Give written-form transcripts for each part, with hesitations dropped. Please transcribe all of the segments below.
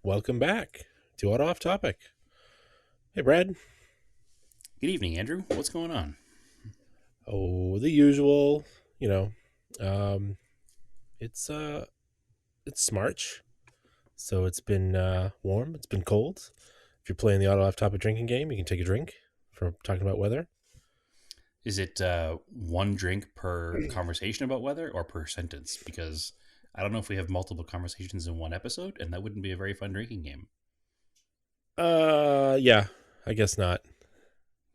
Welcome back to Auto Off Topic. Hey, Brad. Good evening, Andrew. What's going on? Oh, the usual. You know, um, it's uh, it's March, so it's been warm. It's been cold. If you're playing the Auto Off Topic drinking game, you can take a drink for talking about weather. Is it one drink per conversation about weather or per sentence? Because I don't know if we have multiple conversations in one episode, and that wouldn't be a very fun drinking game. Yeah, I guess not.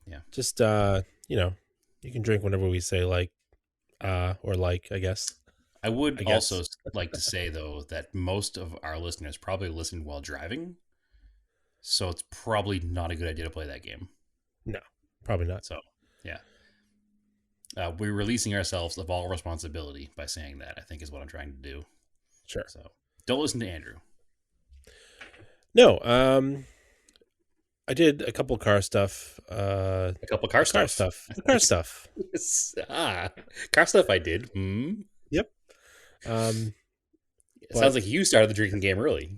Yeah. Just you can drink whenever we say like, or like. I guess. I would I also guess. like to say, though, that most of our listeners probably listen while driving, so it's probably not a good idea to play that game. No, probably not. So, yeah. We're releasing ourselves of all responsibility by saying that, I think is what I'm trying to do. Sure. So, don't listen to Andrew. No. I did a couple car stuff. A couple car Car stuff. stuff. Car stuff. ah, car stuff I did. Yep. Um, It sounds but like you started the drinking game early.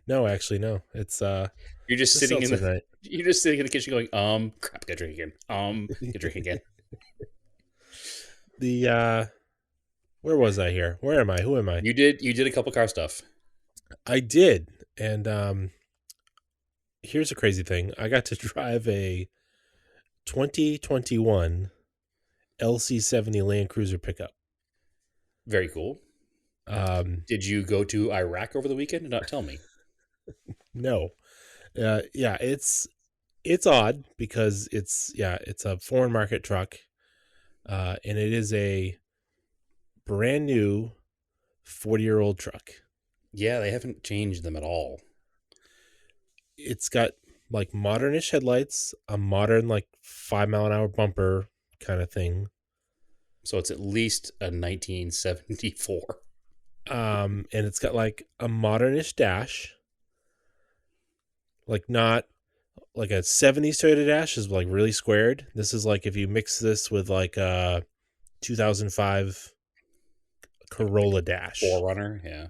no, actually, no. It's You're just just sitting in seltzer the night. you're just sitting in the kitchen going, crap, get drinking again. Get drinking again. The where was I here? Where am I? Who am I? You did a couple car stuff. I did, and here's a crazy thing. I got to drive a 2021 LC70 Land Cruiser pickup. Very cool. Um, Did you go to Iraq over the weekend and not tell me? no, yeah, it's odd because it's a foreign market truck, and it is a brand new 40-year-old truck. Yeah, they haven't changed them at all. It's got like modernish headlights, a modern like 5 mile an hour bumper kind of thing. So it's at least a 1974. And it's got like a modernish dash, like not like a 70s Toyota dash is like really squared. This is like if you mix this with like a 2005 Corolla dash. Forerunner, yeah.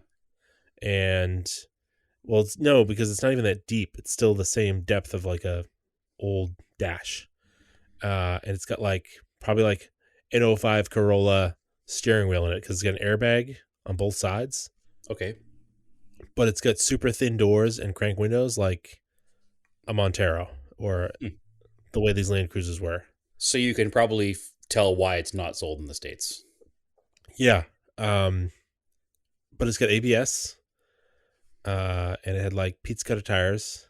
And well, it's no, because it's not even that deep. It's still the same depth of like a old dash. And it's got like probably like an '05 Corolla steering wheel in it because it's got an airbag on both sides, Okay. but it's got super thin doors and crank windows like a Montero or Hmm. the way these Land Cruisers were. So you can probably tell why it's not sold in the States. Yeah. But it's got ABS, and it had like pizza cutter tires,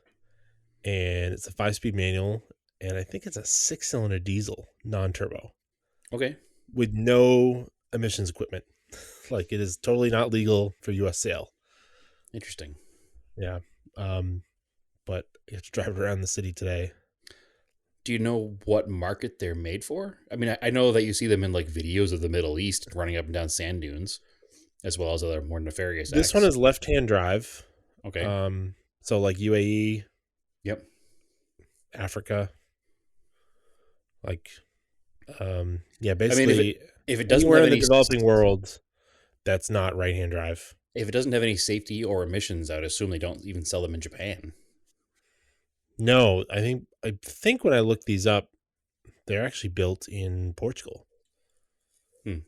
and it's a 5-speed manual, and I think it's a 6-cylinder diesel, non-turbo, Okay. with no emissions equipment. Like it is totally not legal for U.S. sale. Interesting. Yeah. But you have to drive around the city today. Do you know what market they're made for? I mean, I know that you see them in like videos of the Middle East running up and down sand dunes, as well as other more nefarious This one acts. is left-hand drive. Okay. So like UAE, Yep. Africa, like, yeah, I mean, basically if it doesn't anywhere have in the any developing world that's not right-hand drive. if it doesn't have any safety or emissions, I would assume they don't even sell them in Japan. No, I think when I looked these up, they're actually built in Portugal Hmm.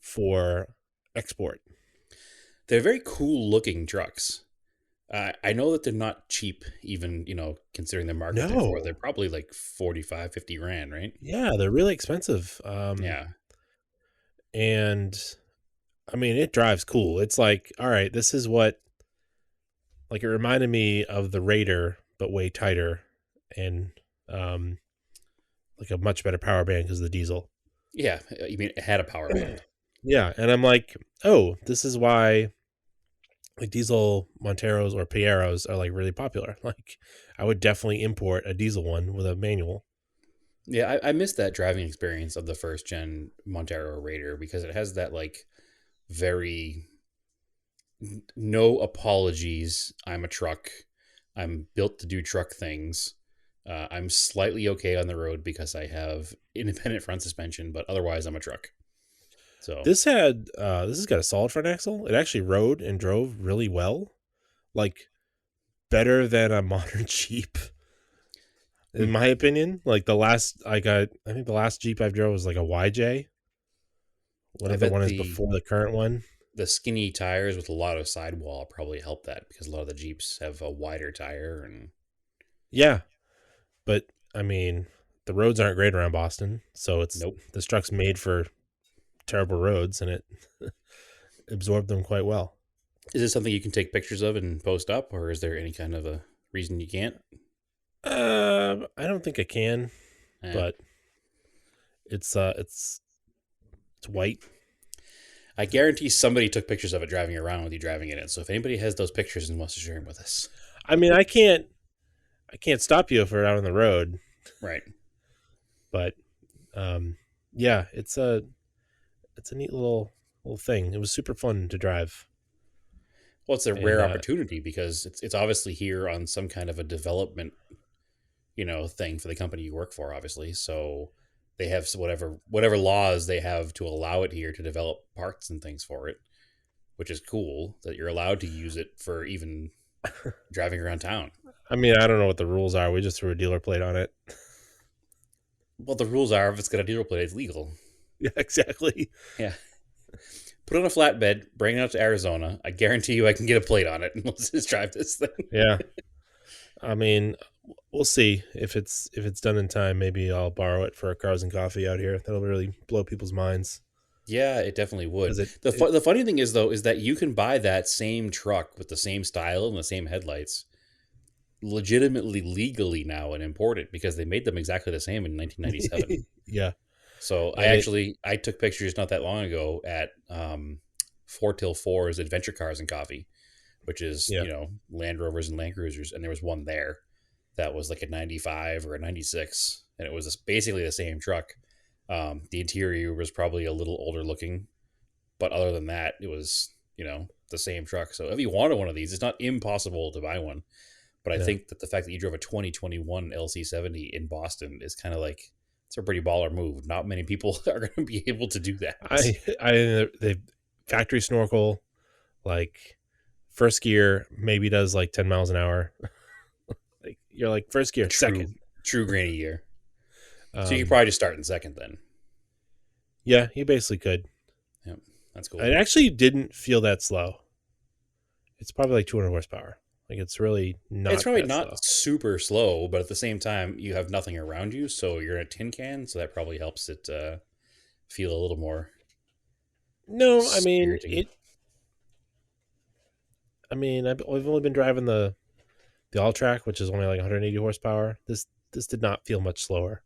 for export. They're very cool looking trucks. I know that they're not cheap, even considering the market they're for. No, They're probably like 45, 50 grand, right? yeah, they're really expensive. Yeah. And I mean, it drives cool. It's like, all right, this is what, like, it reminded me of the Raider, but way tighter and, um, like a much better power band because of the diesel. Yeah. You mean it had a power band? Yeah. And I'm like, oh, this is why like diesel Monteros or Pieros are like really popular. Like, I would definitely import a diesel one with a manual. Yeah, I missed that driving experience of the first gen Montero Raider because it has that like very no apologies. I'm a truck. I'm built to do truck things. I'm slightly okay on the road because I have independent front suspension, but otherwise I'm a truck. So This has got a solid front axle. It actually rode and drove really well. Like better than a modern Jeep, in Hmm. my opinion. Like I think the last Jeep I drove was like a YJ, I whatever the bet one is before the current one. the skinny tires with a lot of sidewall probably help that because a lot of the Jeeps have a wider tire and Yeah, but I mean, the roads aren't great around Boston, so it's nope. this truck's made for terrible roads, and it absorbed them quite well. Is this something you can take pictures of and post up, or is there any kind of a reason you can't? I don't think I can, Eh. but it's white. I guarantee somebody took pictures of it driving around with you driving in it. So if anybody has those pictures and wants to share them with us, I mean, I can't stop you if we're out on the road, right? but um, yeah, it's a neat little thing. It was super fun to drive, Well, it's a and rare opportunity because it's obviously here on some kind of a development, thing for the company you work for, obviously. So they have whatever laws they have to allow it here to develop parts and things for it, which is cool that you're allowed to use it for even driving around town. I mean, I don't know what the rules are. We just threw a dealer plate on it. Well, the rules are if it's got a dealer plate, it's legal. Yeah, exactly. Yeah. Put it on a flatbed, bring it out to Arizona. I guarantee you I can get a plate on it and let's just drive this thing. Yeah, I mean, we'll see if it's done in time. Maybe I'll borrow it for a cars and coffee out here. That'll really blow people's minds Yeah, it definitely would. because it The funny thing is though is that you can buy that same truck with the same style and the same headlights legitimately legally now and import it because they made them exactly the same in 1997. yeah, So and it I took pictures not that long ago at 4 till 4's Adventure Cars and Coffee, which is yeah. Land Rovers and Land Cruisers, and there was one there that was like a 95 or a 96, and it was basically the same truck. The interior was probably a little older looking, but other than that, it was the same truck. So if you wanted one of these, it's not impossible to buy one. But I Yeah. think that the fact that you drove a 2021 LC70 in Boston is kind of like it's a pretty baller move. Not many people are going to be able to do that. I the factory snorkel, like first gear maybe does like 10 miles an hour. Like you're like first gear, second. True, true granny year. So you could Um, probably just start in second then. yeah, you basically could. Yep, that's It cool. actually didn't feel that slow. It's probably like 200 horsepower. Like it's really It's not probably that not slow. super slow, but at the same time, you have nothing around you, so you're in a tin can, so that probably helps it feel a little more No, I mean spiriting. it. I mean I've only been driving the all track, which is only like 180 horsepower. This did not feel much slower.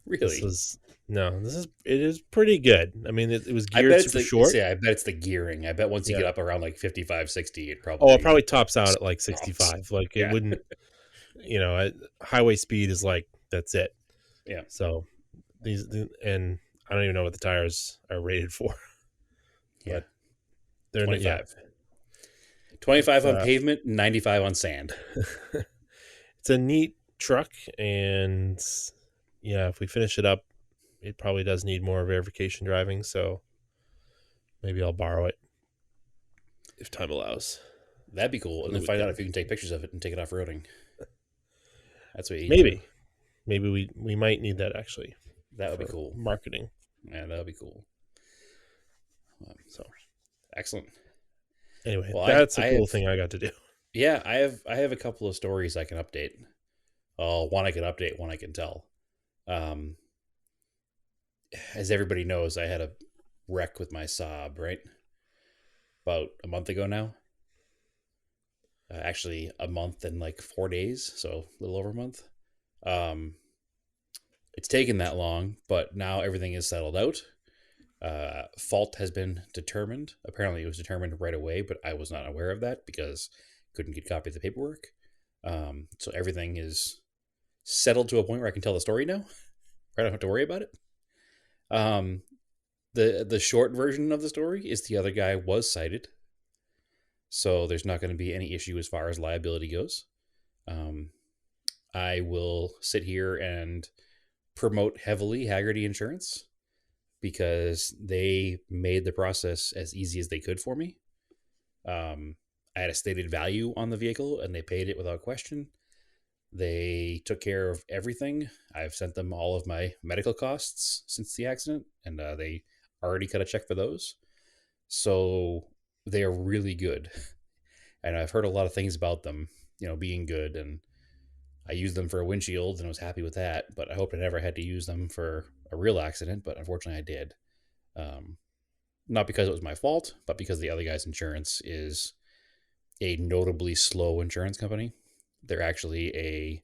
This Really, was no. This is it is pretty good. I mean it was I geared bet it's super the short. say. I bet it's the gearing. I bet once you get Yeah. up around like 55, 60, it Oh, it probably probably tops out at like stops. 65. Like it Yeah, wouldn't. Highway speed is like that's it. yeah. So and I don't even know what the tires are rated for, Yeah. but they're yeah. 25. 25 It's on pavement, 95 on sand. it's a neat truck, and yeah, if we finish it up, it probably does need more verification driving. So maybe I'll borrow it if time allows That'd be cool. for And the then find out weekend. if you can take pictures of it and take it off roading. That's what you need to do. Maybe we might need that actually That would be for cool. marketing. Yeah, that would be cool. Um, So Excellent. anyway, Well, that's a cool thing I got to do. I have a couple of stories I can update. One I can update, one I can tell. Um, as everybody knows, I had a wreck with my Saab, right? About a month ago now. Actually, a month and like 4 days, so a little over a month. Um, it's taken that long, but now everything is settled out. Fault has been determined. Apparently, it was determined right away, but I was not aware of that because I couldn't get a copy of the paperwork. So everything is settled to a point where I can tell the story now. I don't have to worry about it. Um, the short version of the story is the other guy was cited, so there's not going to be any issue as far as liability goes. Um, I will sit here and promote heavily Haggerty Insurance because they made the process as easy as they could for me. Um, I had a stated value on the vehicle and they paid it without question. They took care of everything. I've sent them all of my medical costs since the accident, and they already cut a check for those. So they are really good. And I've heard a lot of things about them, being good. And I used them for a windshield and I was happy with that. But I hoped I never had to use them for a real accident. But unfortunately, I did. Um, Not because it was my fault, but because the other guy's insurance is a notably slow insurance company. They're actually a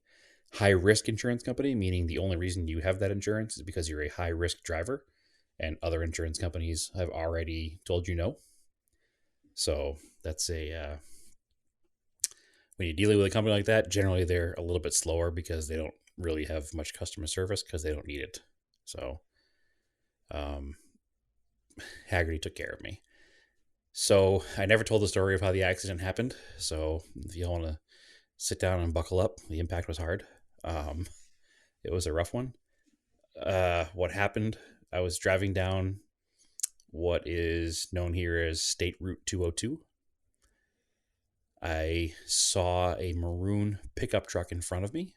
high risk insurance company, meaning the only reason you have that insurance is because you're a high risk driver, and other insurance companies have already told you no. So that's when you're dealing with a company like that, generally they're a little bit slower because they don't really have much customer service because they don't need it. So um, Haggerty took care of me. So I never told the story of how the accident happened. So if you want to sit down and buckle up, the impact was hard. Um, it was a rough one. What happened? I was driving down what is known here as State Route 202. I saw a maroon pickup truck in front of me,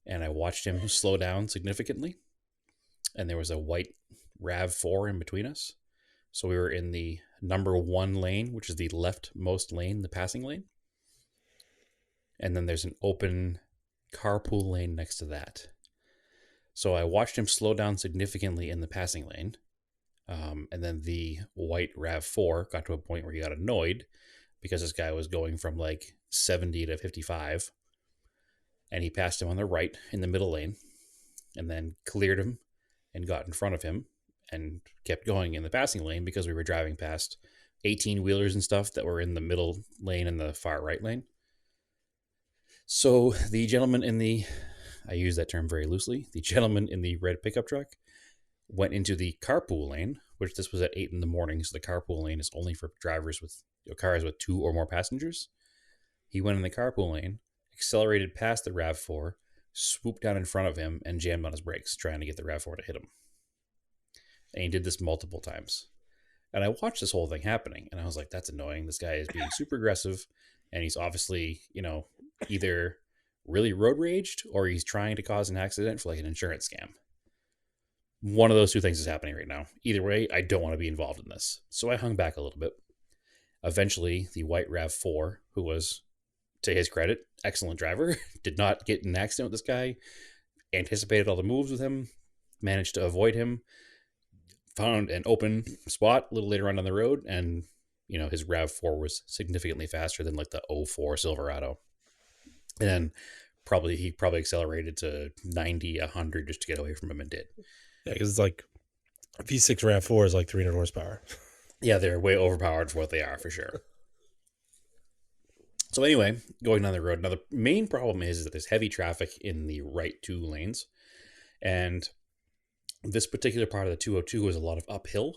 and I watched him slow down significantly. And there was a white RAV4 in between us. So we were in the number 1 lane, which is the leftmost lane, the passing lane. And then there's an open carpool lane next to that. So I watched him slow down significantly in the passing lane. And then the white RAV4 got to a point where he got annoyed because this guy was going from like 70 to 55. And he passed him on the right in the middle lane and then cleared him and got in front of him and kept going in the passing lane because we were driving past 18 wheelers and stuff that were in the middle lane and the far right lane. So the gentleman I use that term very loosely, the gentleman in the red pickup truck went into the carpool lane, which this was at 8 in the morning. So the carpool lane is only for drivers with cars with 2 or more passengers. He went in the carpool lane, accelerated past the RAV4, swooped down in front of him, and jammed on his brakes, trying to get the RAV4 to hit him. And he did this multiple times. And I watched this whole thing happening, and I was like, that's annoying. This guy is being super aggressive, and he's obviously, either really road raged or he's trying to cause an accident for like an insurance scam. One of those two things is happening right now. Either way, I don't want to be involved in this. So I hung back a little bit. Eventually, the white RAV4, who was, to his credit, excellent driver, did not get in an accident with this guy, anticipated all the moves with him, managed to avoid him, found an open spot a little later on down the road, and his RAV4 was significantly faster than like the 04 Silverado. And he probably accelerated to 90, 100 just to get away from him, and did. Yeah, because it's like V6 RAV4 is like 300 horsepower. Yeah, they're way overpowered for what they are, for sure. So anyway, going down the road. Now, the main problem is that there's heavy traffic in the right 2 lanes. And this particular part of the 202 is a lot of uphill.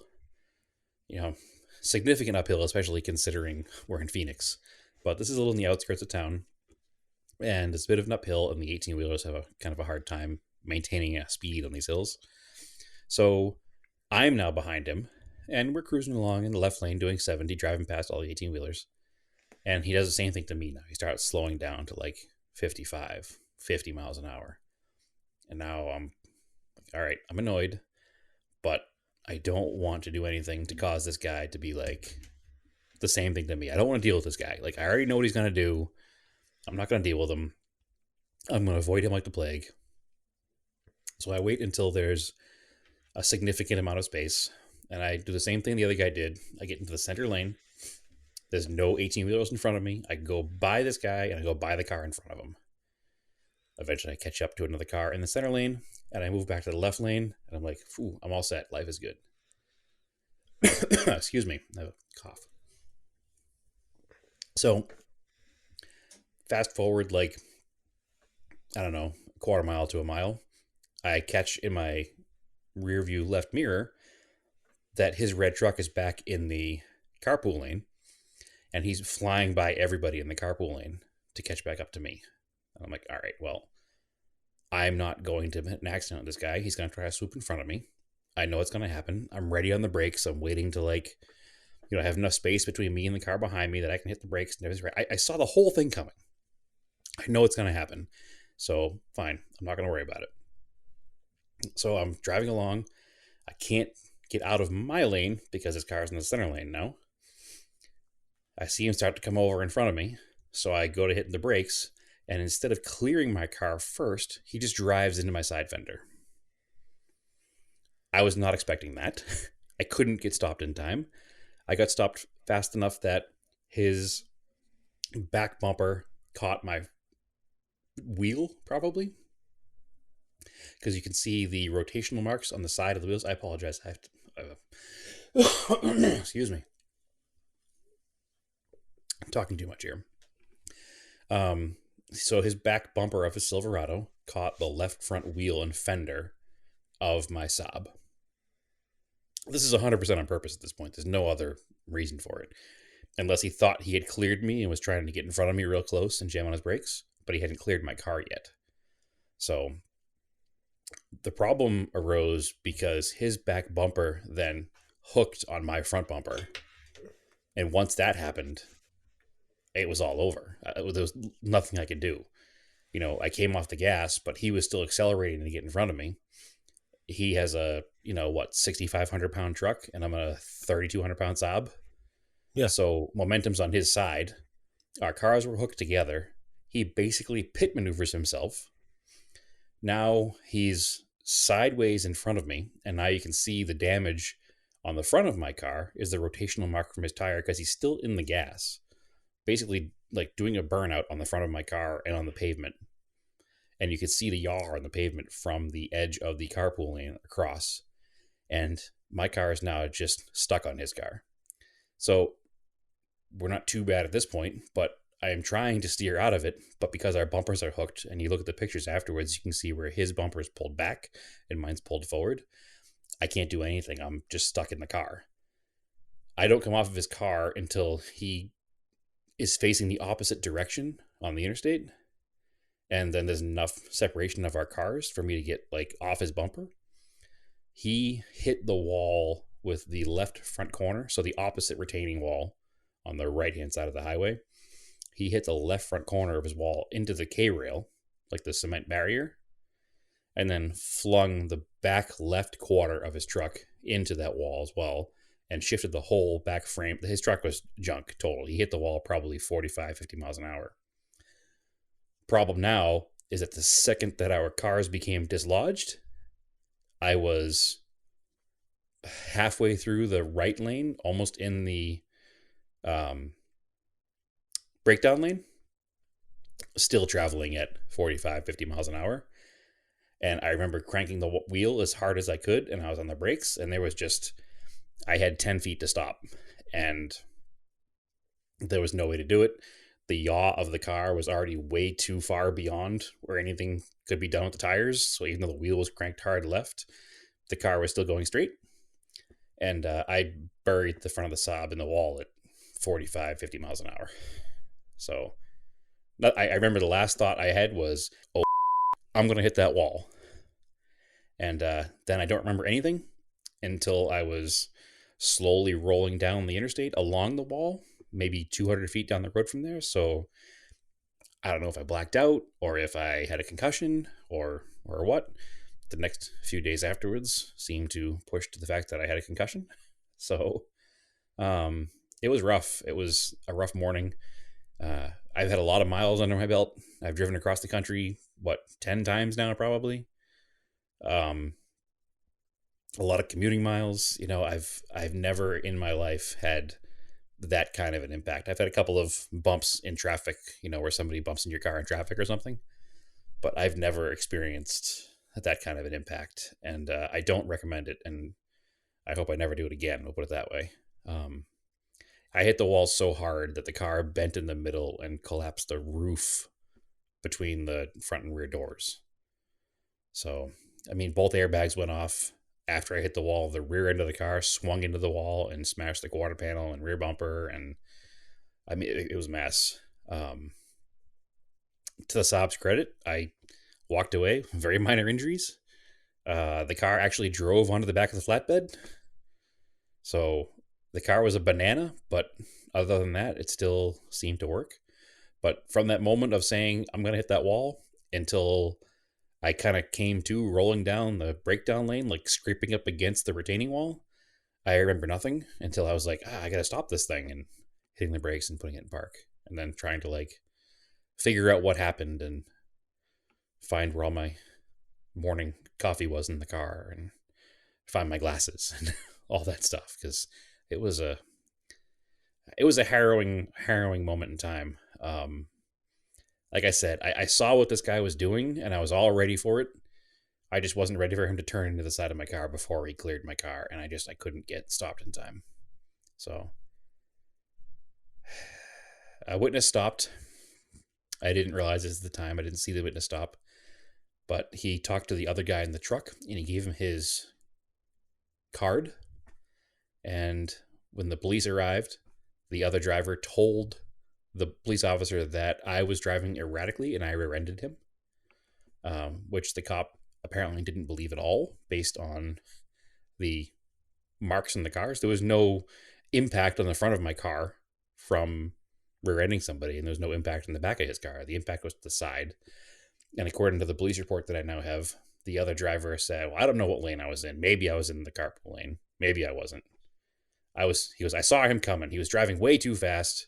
Significant uphill, especially considering we're in Phoenix. But this is a little in the outskirts of town. And it's a bit of an uphill, and the 18-wheelers have a kind of a hard time maintaining a speed on these hills. So I'm now behind him, and we're cruising along in the left lane doing 70, driving past all the 18-wheelers. And he does the same thing to me now. He starts slowing down to like 55, 50 miles an hour. And now I'm like, all right, I'm annoyed, but I don't want to do anything to cause this guy to be like the same thing to me. I don't want to deal with this guy. Like, I already know what he's going to do. I'm not going to deal with him. I'm going to avoid him like the plague. So I wait until there's a significant amount of space, and I do the same thing the other guy did. I get into the center lane. There's no 18-wheelers in front of me. I go by this guy, and I go by the car in front of him. Eventually, I catch up to another car in the center lane, and I move back to the left lane, and I'm like, "Phew, I'm all set. Life is good." Excuse me. I have a cough. So, fast forward like, I don't know, a quarter mile to a mile. I catch in my rear view left mirror that his red truck is back in the carpool lane, and he's flying by everybody in the carpool lane to catch back up to me. And I'm like, all right, well, I'm not going to hit an accident with this guy. He's going to try to swoop in front of me. I know it's going to happen. I'm ready on the brakes. I'm waiting to I have enough space between me and the car behind me that I can hit the brakes and everything's right. I saw the whole thing coming. I know it's going to happen. So fine. I'm not going to worry about it. So I'm driving along. I can't get out of my lane because his car's in the center lane now. I see him start to come over in front of me. So I go to hit the brakes. And instead of clearing my car first, he just drives into my side fender. I was not expecting that. I couldn't get stopped in time. I got stopped fast enough that his back bumper caught my wheel, probably, because you can see the rotational marks on the side of the wheels. I apologize. I have to. Excuse me. I'm talking too much here. So his back bumper of his Silverado caught the left front wheel and fender of my Saab. This is 100% on purpose at this point. There's no other reason for it. Unless he thought he had cleared me and was trying to get in front of me real close and jam on his brakes, but he hadn't cleared my car yet. So the problem arose because his back bumper then hooked on my front bumper. And once that happened, it was all over. There was nothing I could do. I came off the gas, but he was still accelerating to get in front of me. He has a, 6,500 pound truck, and I'm a 3,200 pound Saab. Yeah. So momentum's on his side. Our cars were hooked together. He basically pit maneuvers himself. Now he's sideways in front of me, and now you can see the damage on the front of my car is the rotational mark from his tire because he's still in the gas. Basically, like doing a burnout on the front of my car and on the pavement. And you could see the yaw on the pavement from the edge of the carpool lane across. And my car is now just stuck on his car. So we're not too bad at this point, but I am trying to steer out of it. But because our bumpers are hooked, and you look at the pictures afterwards, you can see where his bumper is pulled back and mine's pulled forward. I can't do anything. I'm just stuck in the car. I don't come off of his car until he is facing the opposite direction on the interstate. And then there's enough separation of our cars for me to get off his bumper. He hit the wall with the left front corner, so the opposite retaining wall on the right-hand side of the highway. He hit the left front corner of his wall into the K-rail, like the cement barrier, and then flung the back left quarter of his truck into that wall as well, and shifted the whole back frame. His truck was junk total. He hit the wall probably 45, 50 miles an hour. Problem now is that the second that our cars became dislodged, I was halfway through the right lane, almost in the breakdown lane, still traveling at 45, 50 miles an hour. And I remember cranking the wheel as hard as I could, and I was on the brakes, and I had 10 feet to stop, and there was no way to do it. The yaw of the car was already way too far beyond where anything could be done with the tires. So even though the wheel was cranked hard left, the car was still going straight. And I buried the front of the Saab in the wall at 45, 50 miles an hour. So I remember the last thought I had was, oh, I'm going to hit that wall. And then I don't remember anything until I was slowly rolling down the interstate along the wall, maybe 200 feet down the road from there. So I don't know if I blacked out or if I had a concussion or what. The next few days afterwards seemed to push to the fact that I had a concussion. So it was rough. It was a rough morning. I've had a lot of miles under my belt. I've driven across the country, 10 times now, probably. A lot of commuting miles. I've never in my life had that kind of an impact. I've had a couple of bumps in traffic, where somebody bumps in your car in traffic or something, but I've never experienced that kind of an impact, and I don't recommend it, and I hope I never do it again. We'll put it that way. I hit the wall so hard that the car bent in the middle and collapsed the roof between the front and rear doors. So, both airbags went off. After I hit the wall, the rear end of the car swung into the wall and smashed the quarter panel and rear bumper. And it was a mess. To the Saab's credit, I walked away, very minor injuries. The car actually drove onto the back of the flatbed. So The car was a banana, but other than that, it still seemed to work. But from that moment of saying, I'm going to hit that wall until I kind of came to rolling down the breakdown lane, like scraping up against the retaining wall, I remember nothing until I was like, I got to stop this thing and hitting the brakes and putting it in park. And then trying to like figure out what happened and find where all my morning coffee was in the car and find my glasses and all that stuff. Cause it was a, it was a harrowing moment in time. Like I said, I saw what this guy was doing and I was all ready for it. I just wasn't ready for him to turn into the side of my car before he cleared my car, and I couldn't get stopped in time. So a witness stopped. I didn't realize this at the time. I didn't see the witness stop, but he talked to the other guy in the truck and he gave him his card. And when the police arrived, the other driver told the police officer that I was driving erratically and I rear-ended him, which the cop apparently didn't believe at all based on the marks in the cars. There was no impact on the front of my car from rear-ending somebody, and there was no impact in the back of his car. The impact was to the side. And according to the police report that I now have, the other driver said, well, I don't know what lane I was in. Maybe I was in the carpool lane. Maybe I wasn't. I saw him coming. He was driving way too fast,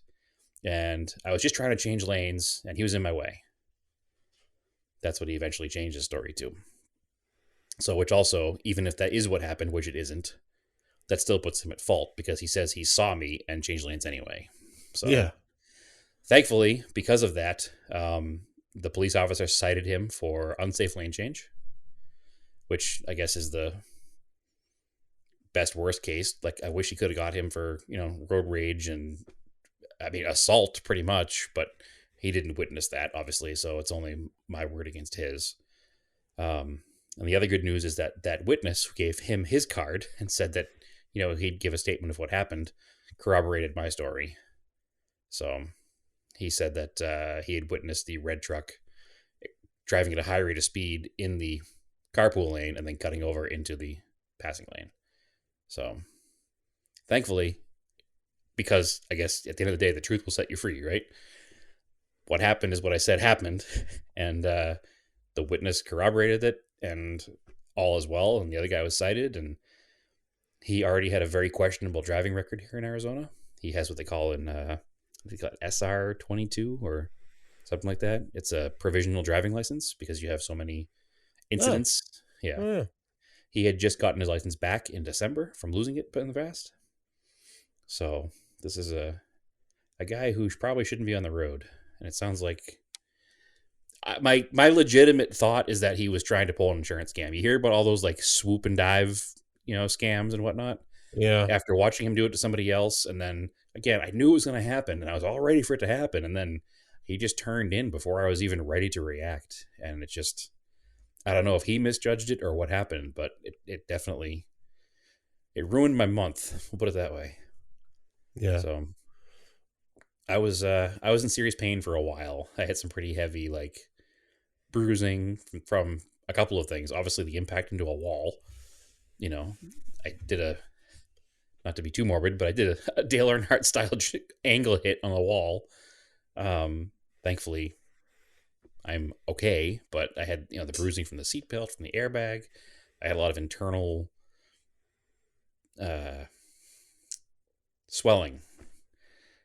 and I was just trying to change lanes, and he was in my way. That's what he eventually changed his story to. So, which also, even if that is what happened, which it isn't, that still puts him at fault because he says he saw me and changed lanes anyway. So, Yeah. thankfully, because of that, the police officer cited him for unsafe lane change, which I guess is the best worst case. Like, I wish he could have got him for, road rage and, I mean, assault pretty much, but he didn't witness that, obviously. So it's only my word against his. And the other good news is that that witness who gave him his card and said that, he'd give a statement of what happened, corroborated my story. So he said that he had witnessed the red truck driving at a high rate of speed in the carpool lane and then cutting over into the passing lane. So thankfully, because I guess at the end of the day, the truth will set you free, right? What happened is what I said happened. And the witness corroborated it and all is well. And the other guy was cited, and he already had a very questionable driving record here in Arizona. He has what they call SR 22 or something like that. It's a provisional driving license because you have so many Oh, incidents. Yeah. oh, yeah. He had just gotten his license back in December from losing it in the past. So this is a guy who probably shouldn't be on the road. And it sounds like my legitimate thought is that he was trying to pull an insurance scam. You hear about all those like swoop and dive, scams and whatnot. Yeah. After watching him do it to somebody else, and then again, I knew it was going to happen, and I was all ready for it to happen, and then he just turned in before I was even ready to react, and it just, I don't know if he misjudged it or what happened, but it definitely it ruined my month. We'll put it that way. Yeah. So I was in serious pain for a while. I had some pretty heavy like bruising from a couple of things. Obviously, the impact into a wall. I did not to be too morbid, but I did a Dale Earnhardt style angle hit on a wall. Thankfully, I'm okay, but I had the bruising from the seatbelt, from the airbag. I had a lot of internal swelling,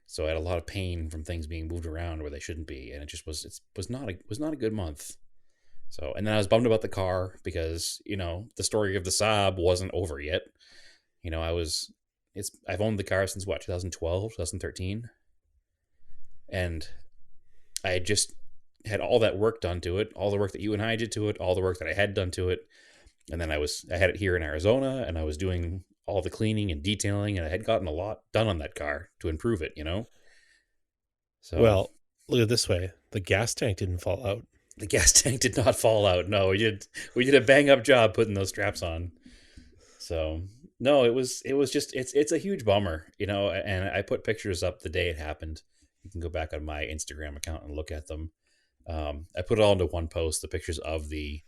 so I had a lot of pain from things being moved around where they shouldn't be, and it was not a good month. So, and then I was bummed about the car because the story of the Saab wasn't over yet. I've owned the car since 2012, 2013, and I had just had all that work done to it, all the work that you and I did to it, all the work that I had done to it, and then I had it here in Arizona, and I was doing all the cleaning and detailing, and I had gotten a lot done on that car to improve it, So Well, look at it this way. The gas tank didn't fall out. the gas tank did not fall out. No, we did a bang up job putting those straps on. So no, it was just it's a huge bummer, and I put pictures up the day it happened. You can go back on my Instagram account and look at them. I put it all into one post, the pictures of the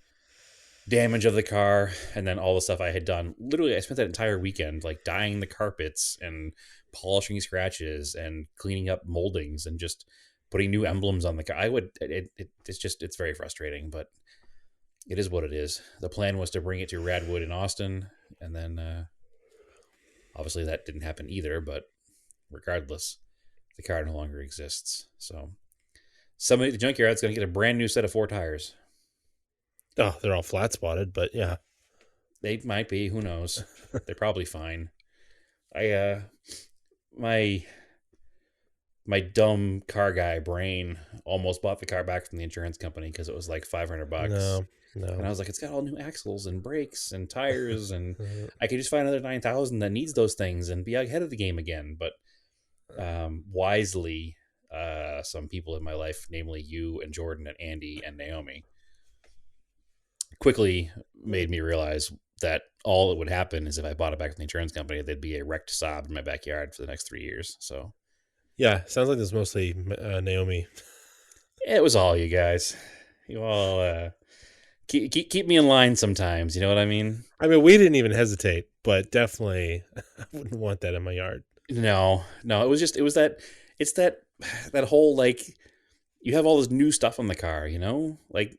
damage of the car, and then all the stuff I had done. Literally, I spent that entire weekend like dyeing the carpets and polishing scratches and cleaning up moldings and just putting new emblems on the car. It's very frustrating, but it is what it is. The plan was to bring it to Radwood in Austin, and then obviously that didn't happen either. But regardless, the car no longer exists. So somebody at the junkyard's going to get a brand new set of 4 tires. Oh, they're all flat spotted, but yeah. They might be. Who knows? They're probably fine. I my my dumb car guy brain almost bought the car back from the insurance company because it was like $500. No, And I no. was like, it's got all new axles and brakes and tires, and I could just find another 9,000 that needs those things and be ahead of the game again. But wisely, some people in my life, namely you and Jordan and Andy and Naomi, quickly made me realize that all that would happen is if I bought it back from the insurance company, there'd be a wrecked Saab in my backyard for the next 3 years. So Yeah, sounds like there's mostly Naomi. it was all you guys. You all keep me in line sometimes. You know what I mean? I mean, we didn't even hesitate, but definitely I wouldn't want that in my yard. No. It's that whole like you have all this new stuff on the car, you know, like,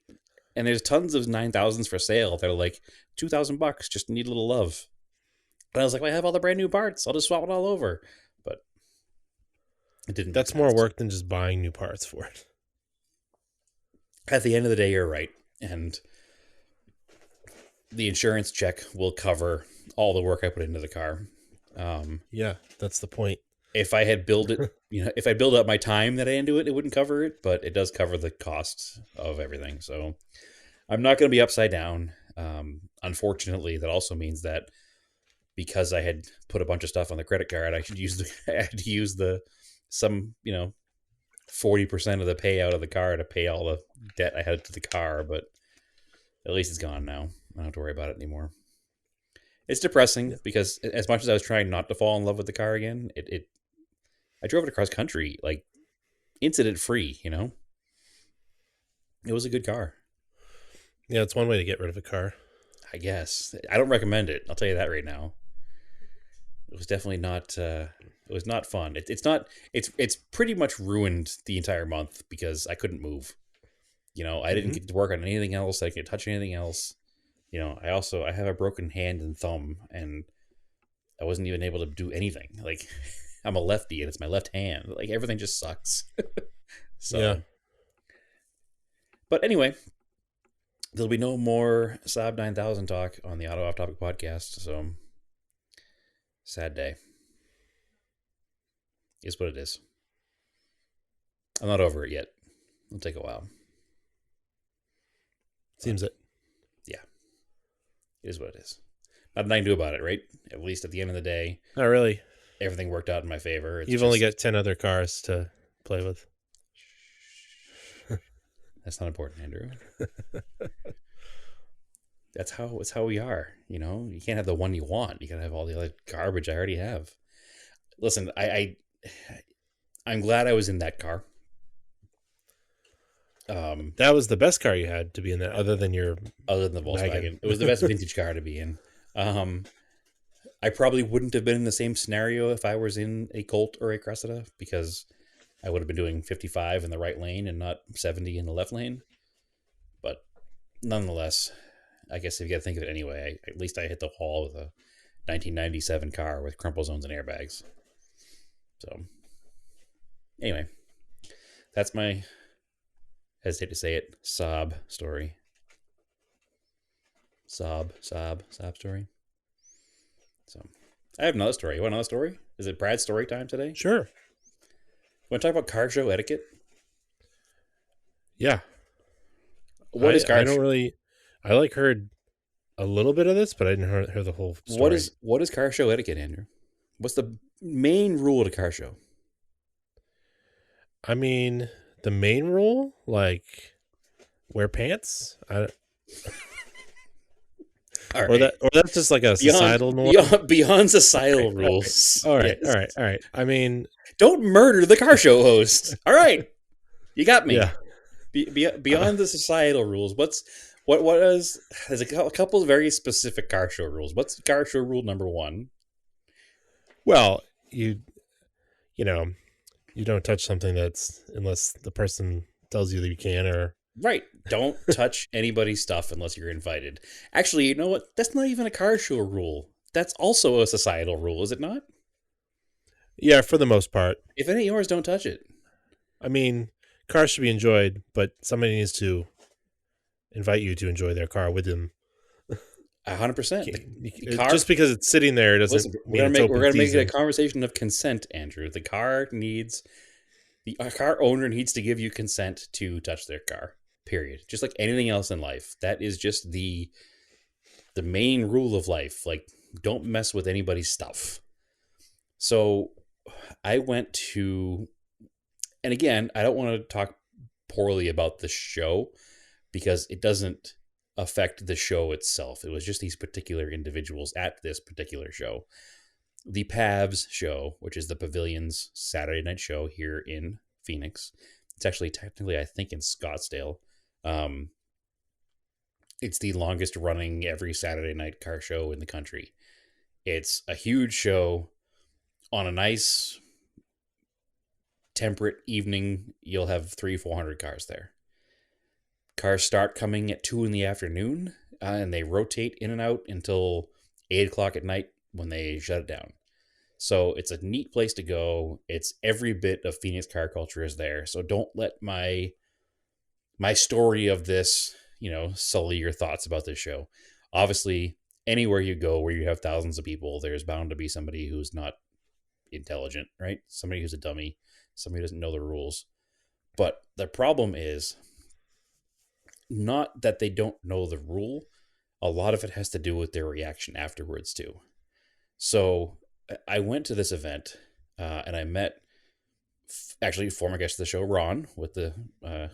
and there's tons of 9,000s for sale. They're like $2,000, just need a little love. And I was like, well, I have all the brand new parts. I'll just swap it all over. But it didn't make That's more sense. work than just buying new parts for it. At the end of the day, you're right. And the insurance check will cover all the work I put into the car. Yeah, that's the point. If I had built it, if I build up my time that I into it, it wouldn't cover it, but it does cover the cost of everything. So I'm not going to be upside down. Unfortunately, that also means that because I had put a bunch of stuff on the credit card, I had to use the some 40% of the payout of the car to pay all the debt I had to the car. But at least it's gone now. I don't have to worry about it anymore. It's depressing Yeah. because as much as I was trying not to fall in love with the car again, I drove it across country like incident free. It was a good car. Yeah, it's one way to get rid of a car. I guess I don't recommend it. I'll tell you that right now. It was definitely not. It was not fun. It's not. It's pretty much ruined the entire month because I couldn't move. I didn't Hmm. get to work on anything else. I couldn't touch anything else. I have a broken hand and thumb, and I wasn't even able to do anything. Like I'm a lefty, and it's my left hand. Like everything just sucks. Yeah. So, but anyway, there'll be no more Saab 9000 talk on the Auto Off Topic podcast. So, sad day. Is what it is. I'm not over it yet. It'll take a while. Seems it. Yeah, it is what it is. Nothing I can do about it, right? At least at the end of the day, Not really. everything worked out in my favor. You've only got 10 other cars to play with. That's not important, Andrew. That's how we are. You can't have the one you want. You gotta have all the other garbage I already have. Listen, I'm glad I was in that car. That was the best car you had to be in that, other than your Other than the Volkswagen, wagon. it was the best vintage car to be in. I probably wouldn't have been in the same scenario if I was in a Colt or a Cressida because I would have been doing 55 in the right lane and not 70 in the left lane. But nonetheless, I guess if you got to think of it anyway, at least I hit the wall with a 1997 car with crumple zones and airbags. So anyway, that's my, hesitate to say it, Saab story. Saab story. So I have another story. You want another story? Is it Brad's story time today? Sure. Want to talk about car show etiquette? Yeah. What is car I don't really. I heard a little bit of this, but I didn't hear the whole story. What is car show etiquette, Andrew? What's the main rule at a car show? I mean, the main rule, like wear pants. All Or right. that's just like a societal norm. Beyond societal rules. All right, Yes. all right. I mean, Don't murder the car show host. All right, you got me. yeah. Beyond the societal rules, What is there's a couple of very specific car show rules. What's car show rule number one? Well, you know, you don't touch something that's unless the person tells you that you can, or Right. Don't touch anybody's stuff unless you're invited. Actually, you know what? That's not even a car show rule. That's also a societal rule, is it not? yeah, for the most part. If it ain't yours, don't touch it. I mean, cars should be enjoyed, but somebody needs to invite you to enjoy their car with them. 100%. The car. Just because it's sitting there doesn't Listen, mean it's we're open gonna make it a season. conversation of consent, Andrew. The car owner needs to give you consent to touch their car. Period. Just like anything else in life, that is just the main rule of life. Like, don't mess with anybody's stuff. So, I went to, and again, I don't want to talk poorly about the show because it doesn't affect the show itself. It was just these particular individuals at this particular show. The PAVS show, which is the Pavilion's Saturday night show here in Phoenix. It's actually technically, I think, in Scottsdale. Um, it's the longest running every Saturday night car show in the country. It's a huge show on a nice temperate evening. You'll have 400 cars there. Cars start coming at 2 in the afternoon, and they rotate in and out until 8 o'clock at night when they shut it down. So it's a neat place to go. It's every bit of Phoenix car culture is there. So don't let my story of this, sully your thoughts about this show. Obviously, anywhere you go where you have thousands of people, there's bound to be somebody who's not intelligent, right? Somebody who's a dummy, somebody who doesn't know the rules. But the problem is not that they don't know the rule. A lot of it has to do with their reaction afterwards too. So I went to this event and I met actually former guest of the show, Ron, with the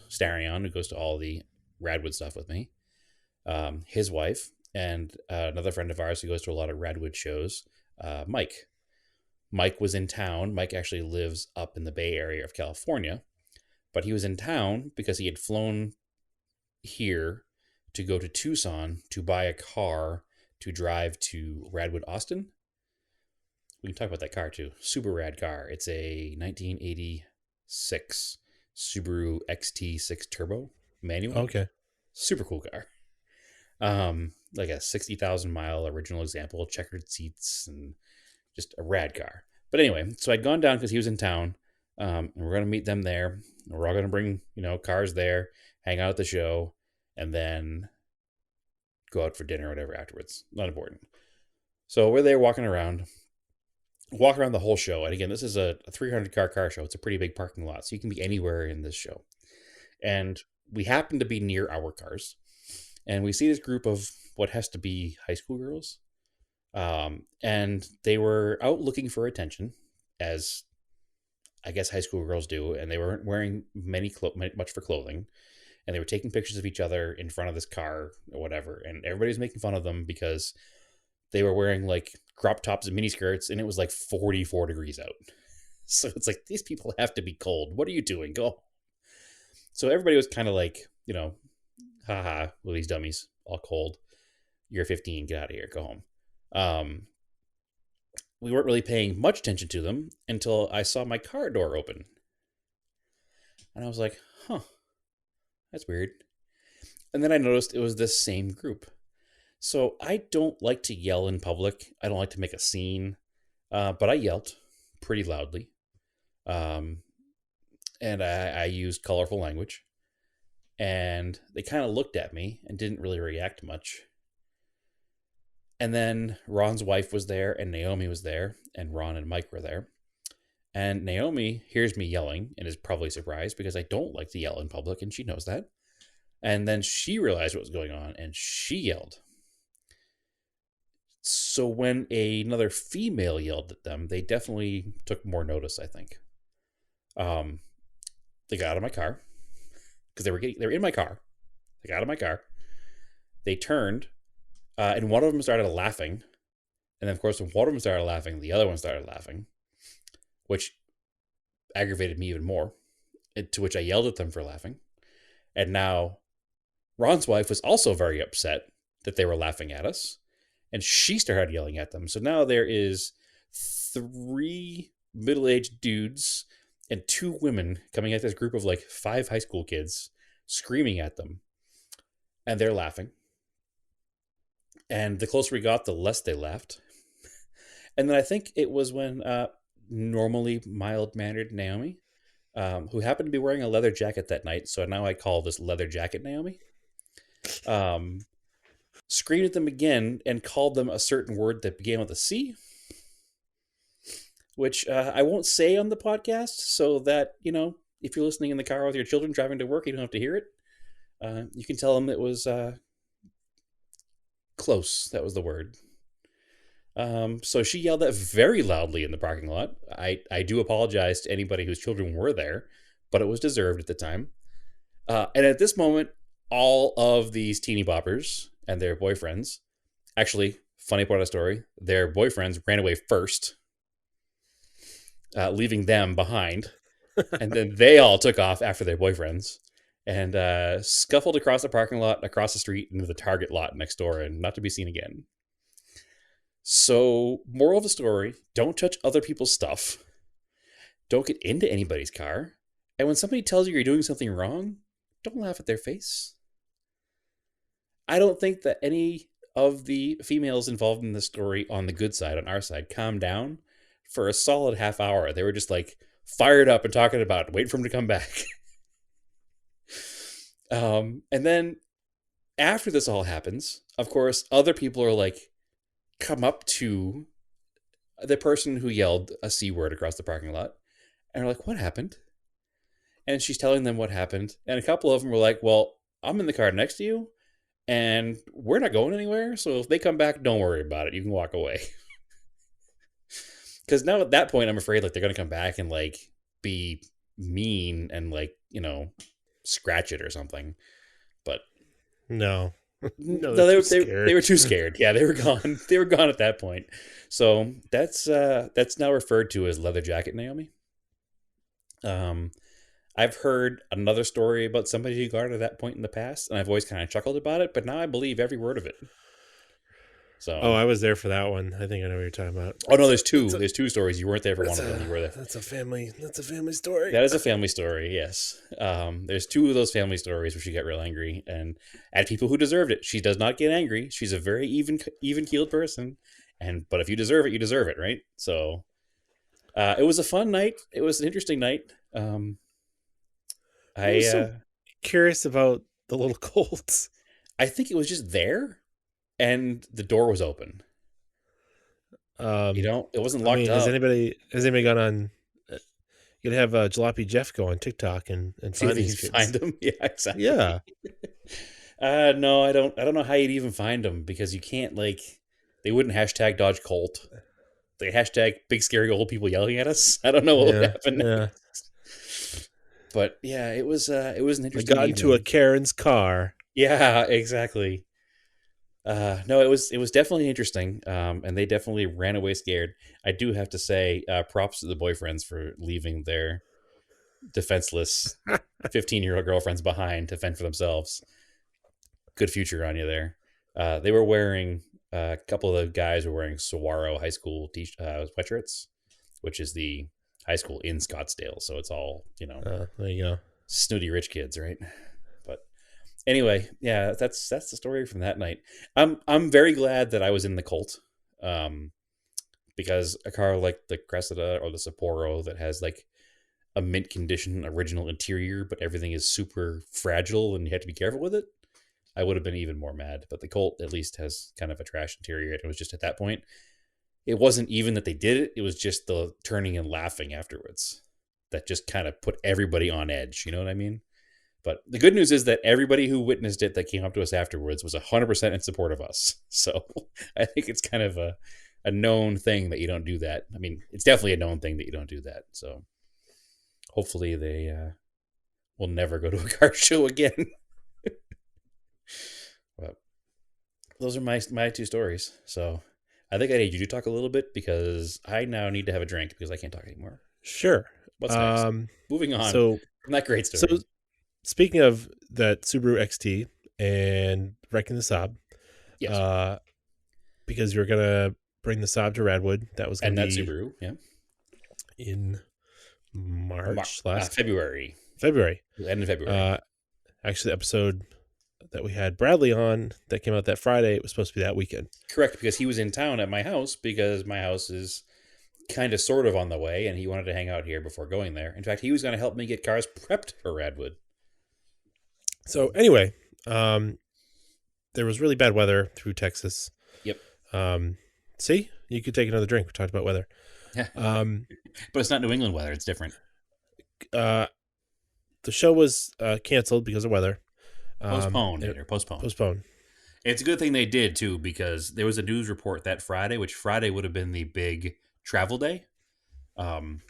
Starion, who goes to all the Radwood stuff with me, his wife, and another friend of ours who goes to a lot of Radwood shows, Mike. Mike was in town. Mike actually lives up in the Bay Area of California, but he was in town because he had flown here to go to Tucson to buy a car to drive to Radwood, Austin. We can talk about that car too. Super rad car. It's a 1986 Subaru XT6 Turbo manual. Okay. Super cool car. Like a 60,000 mile original example, checkered seats, and just a rad car. But anyway, so I'd gone down because he was in town, and we're gonna meet them there. And we're all gonna bring cars there, hang out at the show, and then go out for dinner or whatever afterwards. Not important. So we're there walking around. Walk around the whole show. And again, this is a 300 car show. It's a pretty big parking lot. So you can be anywhere in this show. And we happen to be near our cars. And we see this group of what has to be high school girls. And they were out looking for attention, as I guess high school girls do. And they weren't wearing much for clothing. And they were taking pictures of each other in front of this car or whatever. And everybody's making fun of them because they were wearing like crop tops and miniskirts, and it was like 44 degrees out. So it's like, these people have to be cold. What are you doing? Go. So everybody was kind of like, haha, well, these dummies, all cold. You're 15, get out of here, go home. We weren't really paying much attention to them until I saw my car door open. And I was like, huh, that's weird. And then I noticed it was this same group. So I don't like to yell in public. I don't like to make a scene, but I yelled pretty loudly. And I used colorful language. And they kind of looked at me and didn't really react much. And then Ron's wife was there, and Naomi was there, and Ron and Mike were there. And Naomi hears me yelling and is probably surprised because I don't like to yell in public, and she knows that. And then she realized what was going on, and she yelled. So when another female yelled at them, they definitely took more notice, I think. They got out of my car because they were in my car. They got out of my car. They turned, and one of them started laughing. And then, of course, when one of them started laughing, the other one started laughing, which aggravated me even more, to which I yelled at them for laughing. And now Ron's wife was also very upset that they were laughing at us, and she started yelling at them. So now there is three middle-aged dudes and two women coming at this group of like five high school kids, screaming at them, and they're laughing. And the closer we got, the less they laughed. And then I think it was when normally mild-mannered Naomi, who happened to be wearing a leather jacket that night, so now I call this leather jacket Naomi, um, screamed at them again and called them a certain word that began with a C, which I won't say on the podcast, so that, if you're listening in the car with your children driving to work, you don't have to hear it. You can tell them it was close. That was the word. So she yelled that very loudly in the parking lot. I do apologize to anybody whose children were there, but it was deserved at the time. And at this moment, all of these teeny boppers and their boyfriends, actually, funny part of the story, their boyfriends ran away first, leaving them behind. And then they all took off after their boyfriends and scuffled across the parking lot, across the street, into the Target lot next door, and not to be seen again. So, moral of the story, don't touch other people's stuff. Don't get into anybody's car. And when somebody tells you you're doing something wrong, don't laugh at their face. I don't think that any of the females involved in this story on the good side, on our side, calmed down for a solid half hour. They were just like fired up and talking about it, waiting for him to come back. And then after this all happens, of course, other people are like, come up to the person who yelled a C word across the parking lot and are like, what happened? And she's telling them what happened. And a couple of them were like, well, I'm in the car next to you and we're not going anywhere. So if they come back, don't worry about it. You can walk away. Because now at that point, I'm afraid like they're going to come back and like be mean and like, scratch it or something. But No. No, no, they're too they scared. were too scared. Yeah, they were gone. They were gone at that point. So that's now referred to as leather jacket Naomi. I've heard another story about somebody who got it at that point in the past, and I've always kind of chuckled about it, but now I believe every word of it. Oh, So, I was there for that one. I think I know what you're talking about. oh no, there's two. That's a, There's two stories. You weren't there for one of them. You were there. That's a family. That's a family story. That is a family story. Yes. There's two of those family stories where she got real angry and at people who deserved it. She does not get angry. She's a very even keeled person, but if you deserve it, you deserve it, right? So, it was a fun night. It was an interesting night. I was so curious about the little colts. I think it was just there, and the door was open. It wasn't locked up. Has anybody gone on? You could have Jalopy Jeff go on TikTok and See find if you these can kids. find them. Yeah, exactly. Yeah. No, I don't know how you'd even find them because you can't they wouldn't hashtag Dodge Colt. They hashtag big scary old people yelling at us. I don't know what would happen. Yeah. But yeah, it was an I interesting. got into a Karen's car. Yeah, exactly. No, it was definitely interesting. And they definitely ran away scared. I do have to say, props to the boyfriends for leaving their defenseless 15-year-old girlfriends behind to fend for themselves. Good future on you there. They were wearing a couple of the guys were wearing Saguaro High School sweatshirts, which is the high school in Scottsdale. So it's all There you go. snooty rich kids, right? But anyway, yeah, that's the story from that night. I'm very glad that I was in the Colt, because a car like the Cressida or the Sapporo that has like a mint condition original interior, but everything is super fragile and you have to be careful with it, I would have been even more mad. But the Colt at least has kind of a trash interior. It was just at that point, it wasn't even that they did it. It was just the turning and laughing afterwards that just kind of put everybody on edge. You know what I mean? But the good news is that everybody who witnessed it that came up to us afterwards was 100% in support of us. So I think it's kind of a known thing that you don't do that. I mean, it's definitely a known thing that you don't do that. So hopefully they will never go to a car show again. But those are my two stories. So I think I need you to talk a little bit because I now need to have a drink because I can't talk anymore. Sure. What's next? Moving on So from that great story. speaking of that Subaru XT and wrecking the Saab, Yes. uh, because you were gonna bring the Saab to Radwood. That was gonna And that be Subaru. Yeah. in March last February. February. End of February. Uh, Actually, the episode that we had Bradley on that came out that Friday, it was supposed to be that weekend. Correct, because he was in town at my house because my house is kind of sort of on the way and he wanted to hang out here before going there. In fact, he was going to help me get cars prepped for Radwood. So anyway, there was really bad weather through Texas. Yep. See, you could take another drink. We talked about weather. Yeah. Um, But it's not New England weather. It's different. the show was canceled because of weather. Postponed. Postponed. It's a good thing they did, too, because there was a news report that Friday, which Friday would have been the big travel day. And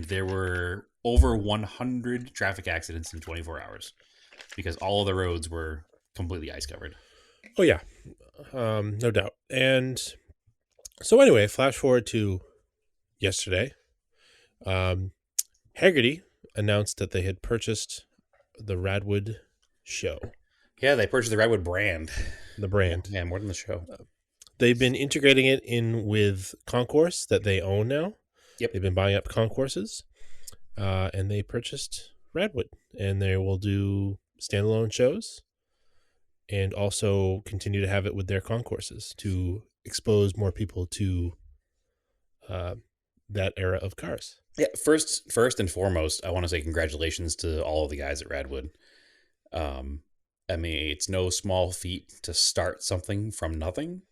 there were over 100 traffic accidents in 24 hours because all of the roads were completely ice covered. Oh, yeah. No doubt. And so anyway, flash forward to yesterday. Haggerty announced that they had purchased the Radwood show. Yeah, they purchased the Redwood brand. The brand. Yeah, more than the show. They've been integrating it in with Concourse that they own now. Yep. They've been buying up Concourses, and they purchased Radwood, and they will do standalone shows and also continue to have it with their Concourses to expose more people to that era of cars. Yeah, first and foremost, I want to say congratulations to all of the guys at Radwood. I mean, it's no small feat to start something from nothing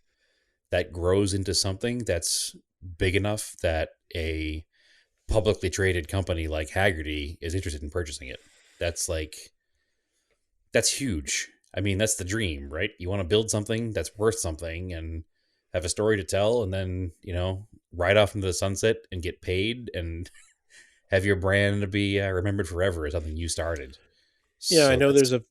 that grows into something that's big enough that a publicly traded company like Haggerty is interested in purchasing it. That's huge. I mean, that's the dream, right? You want to build something that's worth something and have a story to tell, and then, ride off into the sunset and get paid and have your brand be remembered forever as something you started. Yeah, I So know there's a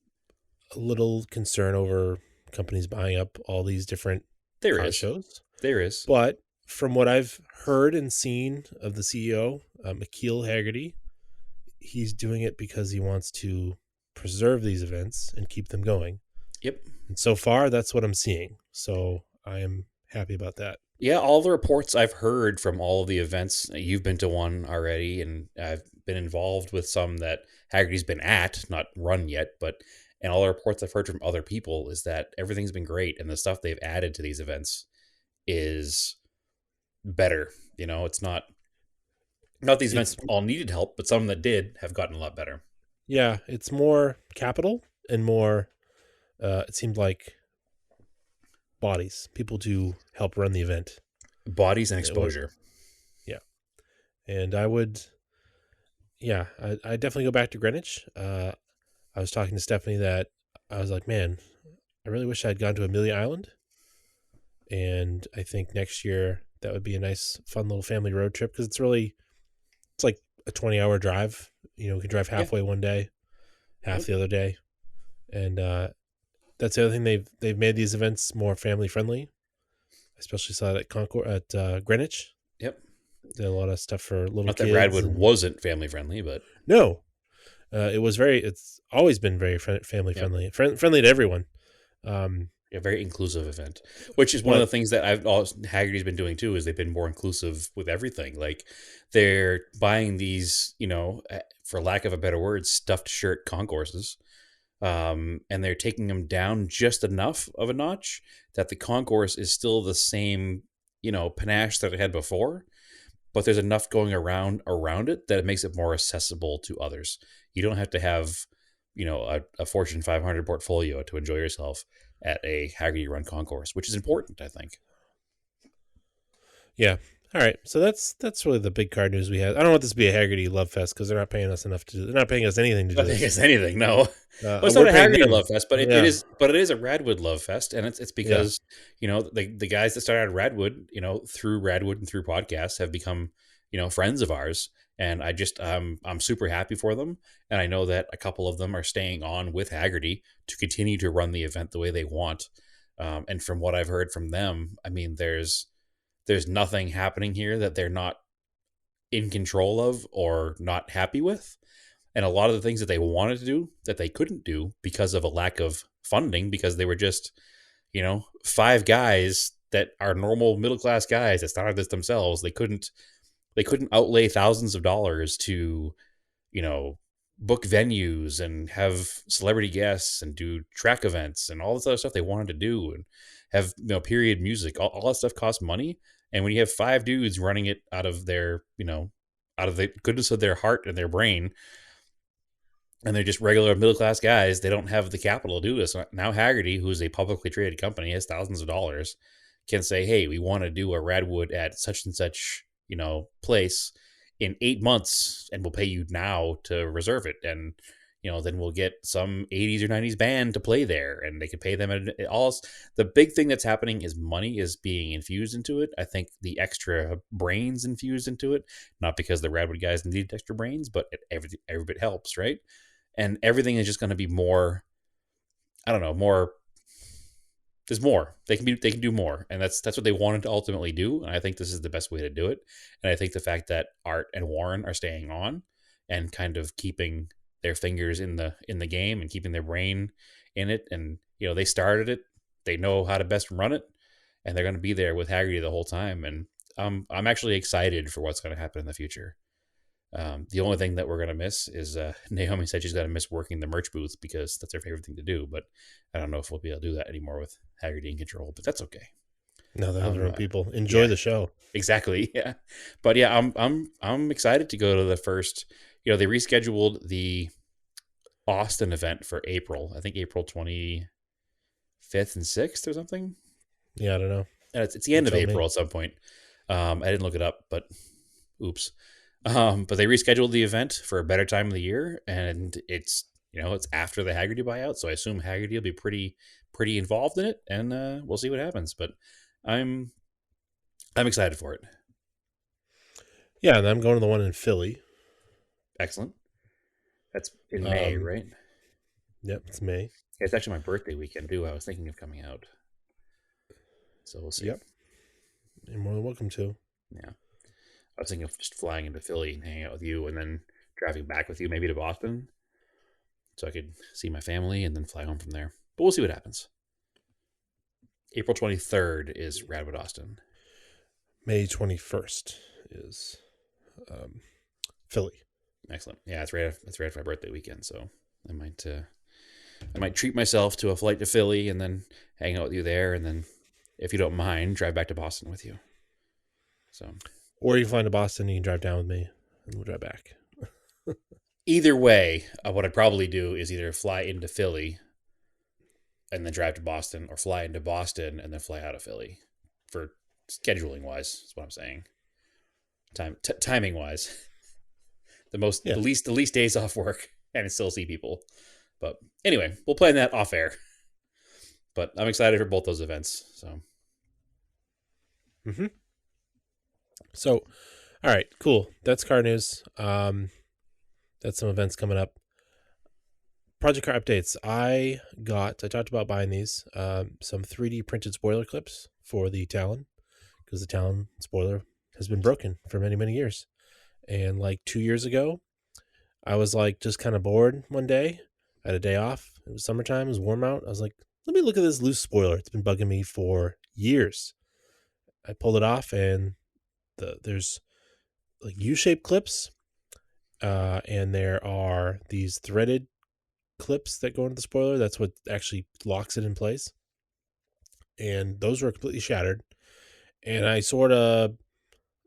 little concern over companies buying up all these different there car is. shows. There is. But from what I've heard and seen of the CEO, McKeel Haggerty, he's doing it because he wants to preserve these events and keep them going. Yep. And so far, that's what I'm seeing. So I am happy about that. Yeah, all the reports I've heard from all of the events, you've been to one already, and I've been involved with some that Haggerty's been at, not run yet, and all the reports I've heard from other people is that everything's been great, and the stuff they've added to these events is better. It's not these events all needed help, but some that did have gotten a lot better. Yeah, it's more capital and more, it seemed like, bodies, people to help run the event. Bodies and exposure. Yeah. And I would, I definitely go back to Greenwich. I was talking to Stephanie that I was like, man, I really wish I'd gone to Amelia Island. And I think next year that would be a nice, fun little family road trip because it's like a 20-hour drive. We can drive halfway one day, half the other day. And that's the other thing, they've made these events more family friendly. I especially saw it at Greenwich. Yep. Did a lot of stuff for little Not kids. that Radwood wasn't family friendly, but no, it's always been very family friendly, friendly to everyone. A very inclusive event, which is one of the things that Haggerty's been doing too, is they've been more inclusive with everything. Like they're buying these, for lack of a better word, stuffed shirt concourses. And they're taking them down just enough of a notch that the concourse is still the same, panache that it had before, but there's enough going around it that it makes it more accessible to others. You don't have to have, a Fortune 500 portfolio to enjoy yourself at a Haggerty run concourse, which is important, I think. Yeah. All right. So that's really the big car news we had. I don't want this to be a Haggerty love fest because they're not paying us enough to do. They're not paying us anything to do this. It's anything, no. Well, it's We're not a paying Haggerty them. love fest, but it is. But it is a Radwood love fest, and it's because the guys that started Radwood, through Radwood and through podcasts, have become friends of ours, and I'm super happy for them, and I know that a couple of them are staying on with Haggerty to continue to run the event the way they want. And from what I've heard from them, I mean, there's nothing happening here that they're not in control of or not happy with. And a lot of the things that they wanted to do that they couldn't do because of a lack of funding, because they were just, five guys that are normal middle class guys that started this themselves. They couldn't outlay thousands of dollars to, you know, book venues and have celebrity guests and do track events and all this other stuff they wanted to do, and have, period music. All that stuff costs money. And when you have five dudes running it out of their, out of the goodness of their heart and their brain, and they're just regular middle class guys, they don't have the capital to do this. Now Haggerty, who's a publicly traded company, has thousands of dollars, can say, "Hey, we want to do a Radwood at such and such, place in 8 months, and we'll pay you now to reserve it." And then we'll get some 80s or 90s band to play there, and they can pay them at all. The big thing that's happening is money is being infused into it. I think the extra brains infused into it, not because the Radwood guys needed extra brains, but every bit helps, right? And everything is just going to be more, I don't know, more. There's more. They can do more, and that's what they wanted to ultimately do. And I think this is the best way to do it. And I think the fact that Art and Warren are staying on and kind of keeping their fingers in the game and keeping their brain in it, and they started it, they know how to best run it, and they're going to be there with Haggerty the whole time. And I'm actually excited for what's going to happen in the future. The only thing that we're going to miss is Naomi said she's going to miss working the merch booth because that's her favorite thing to do. But I don't know if we'll be able to do that anymore with Haggerty in control, but that's okay. No, they have their own people. Enjoy Yeah, the show. exactly. Yeah. But yeah, I'm excited to go to the first, they rescheduled the Austin event for April. I think April 25th and 6th or something. Yeah, I don't know. And it's the You end of tell me. April at some point. I didn't look it up, but oops. But they rescheduled the event for a better time of the year, and it's after the Haggerty buyout, so I assume Haggerty will be pretty involved in it, and we'll see what happens. But I'm excited for it. Yeah, and I'm going to the one in Philly. Excellent. That's in May, Um, right? yep, it's May. Yeah, it's actually my birthday weekend too. I was thinking of coming out, so we'll see. Yep, you're more than welcome to. Yeah, I was thinking of just flying into Philly and hanging out with you, and then driving back with you, maybe to Boston, so I could see my family and then fly home from there. But we'll see what happens. April 23rd is Radwood Austin. May 21st is um, Philly. Excellent. Yeah, it's right after my birthday weekend, so I might treat myself to a flight to Philly and then hang out with you there, and then, if you don't mind, drive back to Boston with you. So, Or you can fly to Boston and you can drive down with me and we'll drive back. either way, what I'd probably do is either fly into Philly and then drive to Boston, or fly into Boston and then fly out of Philly, for scheduling wise. Is what I'm saying. Timing wise, Yeah. the least days off work and still see people. But anyway, we'll plan that off air. But I'm excited for both those events. So Mm-hmm. So, all right, cool. That's car news. That's some events coming up. Project car updates. I talked about buying these, some 3D printed spoiler clips for the Talon, because the Talon spoiler has been broken for many, many years. And like 2 years ago, I was like just kind of bored one day. I had a day off. It was summertime. It was warm out. I was like, let me look at this loose spoiler. It's been bugging me for years. I pulled it off, and there's like U-shaped clips, and there are these threaded clips that go into the spoiler. That's what actually locks it in place. And those were completely shattered. And I sort of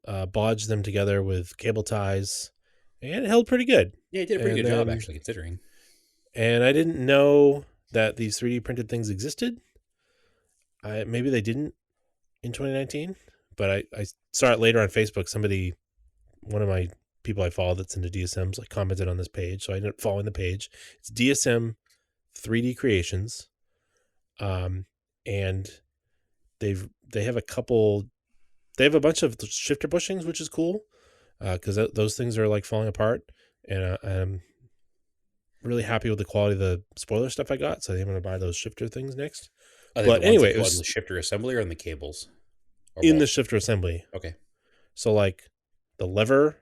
bodged them together with cable ties, and it held pretty good. yeah, you did a pretty And good job then, actually, considering. and I didn't know that these 3D printed things existed. Maybe they didn't in 2019, but I saw it later on Facebook. One of my people I follow that's into DSMs, like commented on this page, so I ended up following the page. It's DSM 3D Creations, and they have a bunch of shifter bushings, which is cool, because those things are like falling apart, and I'm really happy with the quality of the spoiler stuff I got. So I'm going to buy those shifter things next. Are they the But ones anyway, that it go on was the shifter assembly or on the cables? Or in both? the shifter assembly. Okay. So like the lever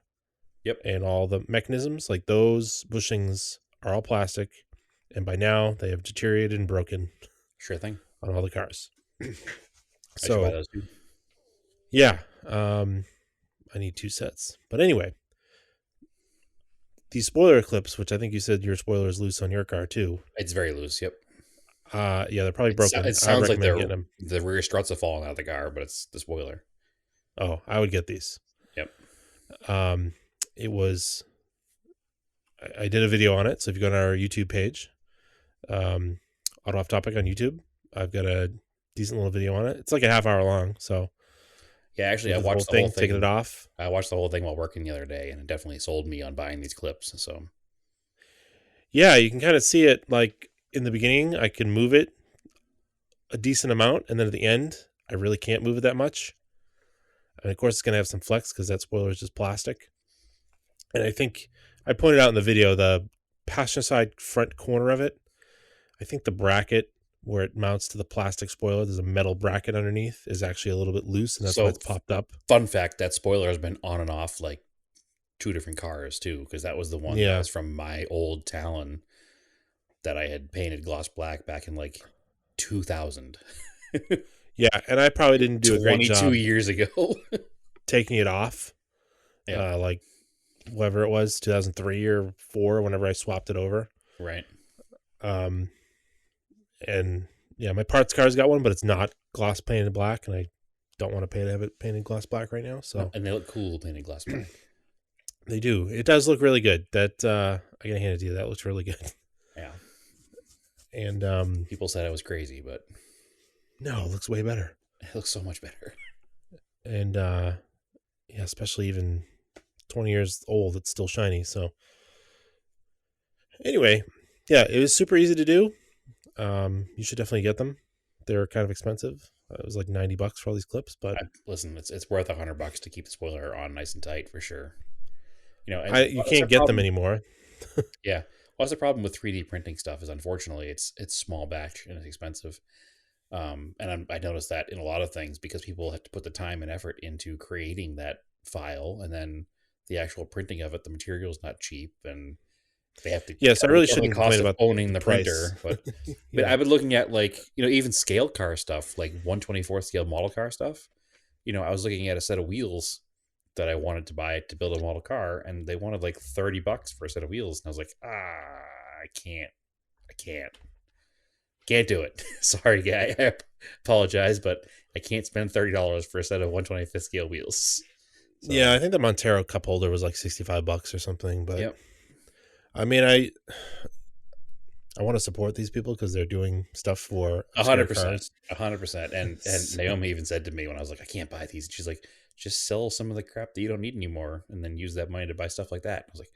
Yep. and all the mechanisms, like those bushings are all plastic, and by now they have deteriorated and broken Sure thing. on all the cars. I should buy So those too. yeah, I need 2 sets. But anyway, these spoiler clips, which I think you said your spoiler is loose on your car too. It's very loose. Yep. Yeah, they're probably broken. It I would sounds like recommend getting them. the rear struts have fallen out of the car, but it's the spoiler. Oh, I would get these. Yep. Um, it was. I did a video on it, so if you go to our YouTube page, Auto Off Topic on YouTube, I've got a decent little video on it. It's like a half hour long, so Yeah, actually, we I did the whole watched the whole thing, taking it thing. off. I watched the whole thing while working the other day, and it definitely sold me on buying these clips. So Yeah, you can kind of see it. Like in the beginning, I can move it a decent amount, and then at the end, I really can't move it that much. And of course, it's going to have some flex because that spoiler is just plastic. And I think I pointed out in the video the passenger side front corner of it. I think the bracket where it mounts to the plastic spoiler, there's a metal bracket underneath, is actually a little bit loose, and that's why so it's popped up. fun fact: that spoiler has been on and off like two different cars too, because that was the one that Yeah, was from my old Talon that I had painted gloss black back in like 2000. yeah, and I probably didn't do a great 22 job years ago. taking it off. Yep. Like whatever it was, 2003 or four, whenever I swapped it over. Right. Um, and yeah, my parts car's got one, but it's not gloss painted black, and I don't want to pay to have it painted gloss black right now. No, So and they look cool painted gloss black. they do. It does look really good. That I gotta hand it to you. That looks really good. Yeah. And People said I was crazy, but no, it looks way better. it looks so much better. And yeah, especially even 20 years old, it's still shiny. So anyway, yeah, it was super easy to do. You should definitely get them. They're kind of expensive. It was like $90 for all these clips, but Listen, it's worth $100 to keep the spoiler on nice and tight for sure. You know, and you that's the can't get them problem. anymore. Yeah, well, that's the problem with 3D printing stuff is unfortunately it's small batch and it's expensive. I noticed that in a lot of things because people have to put the time and effort into creating that file, and then the actual printing of it, the material is not cheap, and they have to Yes, I cover really the shouldn't cost complain of about owning the the price. printer. But Yeah. I've been looking at like even scale car stuff, like 1/24th scale model car stuff. I was looking at a set of wheels that I wanted to buy to build a model car, and they wanted like $30 for a set of wheels, and I was like, I can't do it. Sorry, guy. I apologize, but I can't spend $30 for a set of 1/25th scale wheels. So, Yeah, I think the Montero cup holder was like $65 or something, but yep, I mean, I want to support these people because they're doing stuff for obscure 100%, cars. 100%. And Naomi even said to me when I was like, I can't buy these. She's like, just sell some of the crap that you don't need anymore, and then use that money to buy stuff like that. I was like,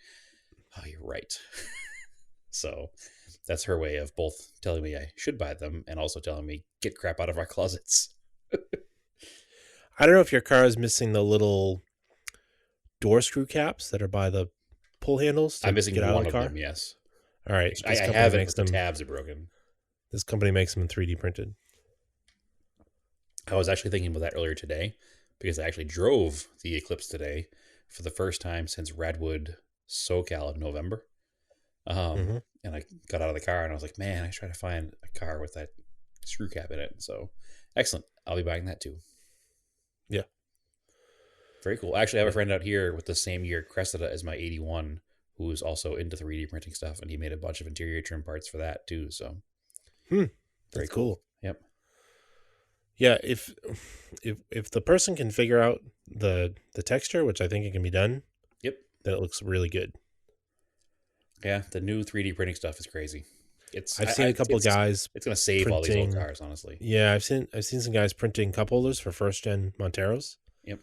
oh, you're right. So that's her way of both telling me I should buy them and also telling me get crap out of our closets. I don't know if your car is missing the little door screw caps that are by the pull handles I'm to get missing out of one the of car. them. Yes, All right, I have it, but the tabs are broken. This company makes them in 3D printed. I was actually thinking about that earlier today because I actually drove the Eclipse today for the first time since Redwood SoCal in November. Mm-hmm. And I got out of the car and I was like, man, I try to find a car with that screw cap in it. So excellent. I'll be buying that too. Yeah. Very cool. I actually have a friend out here with the same year Cressida as my 81 who's also into 3D printing stuff, and he made a bunch of interior trim parts for that too. So very That's cool. cool. Yep. Yeah, if the person can figure out the texture, which I think it can be done, Yep. then it looks really good. Yeah, the new 3D printing stuff is crazy. I've seen a couple of guys It's going to save all these old printing. cars, honestly. Yeah, I've seen some guys printing cup holders for first gen Monteros Yep.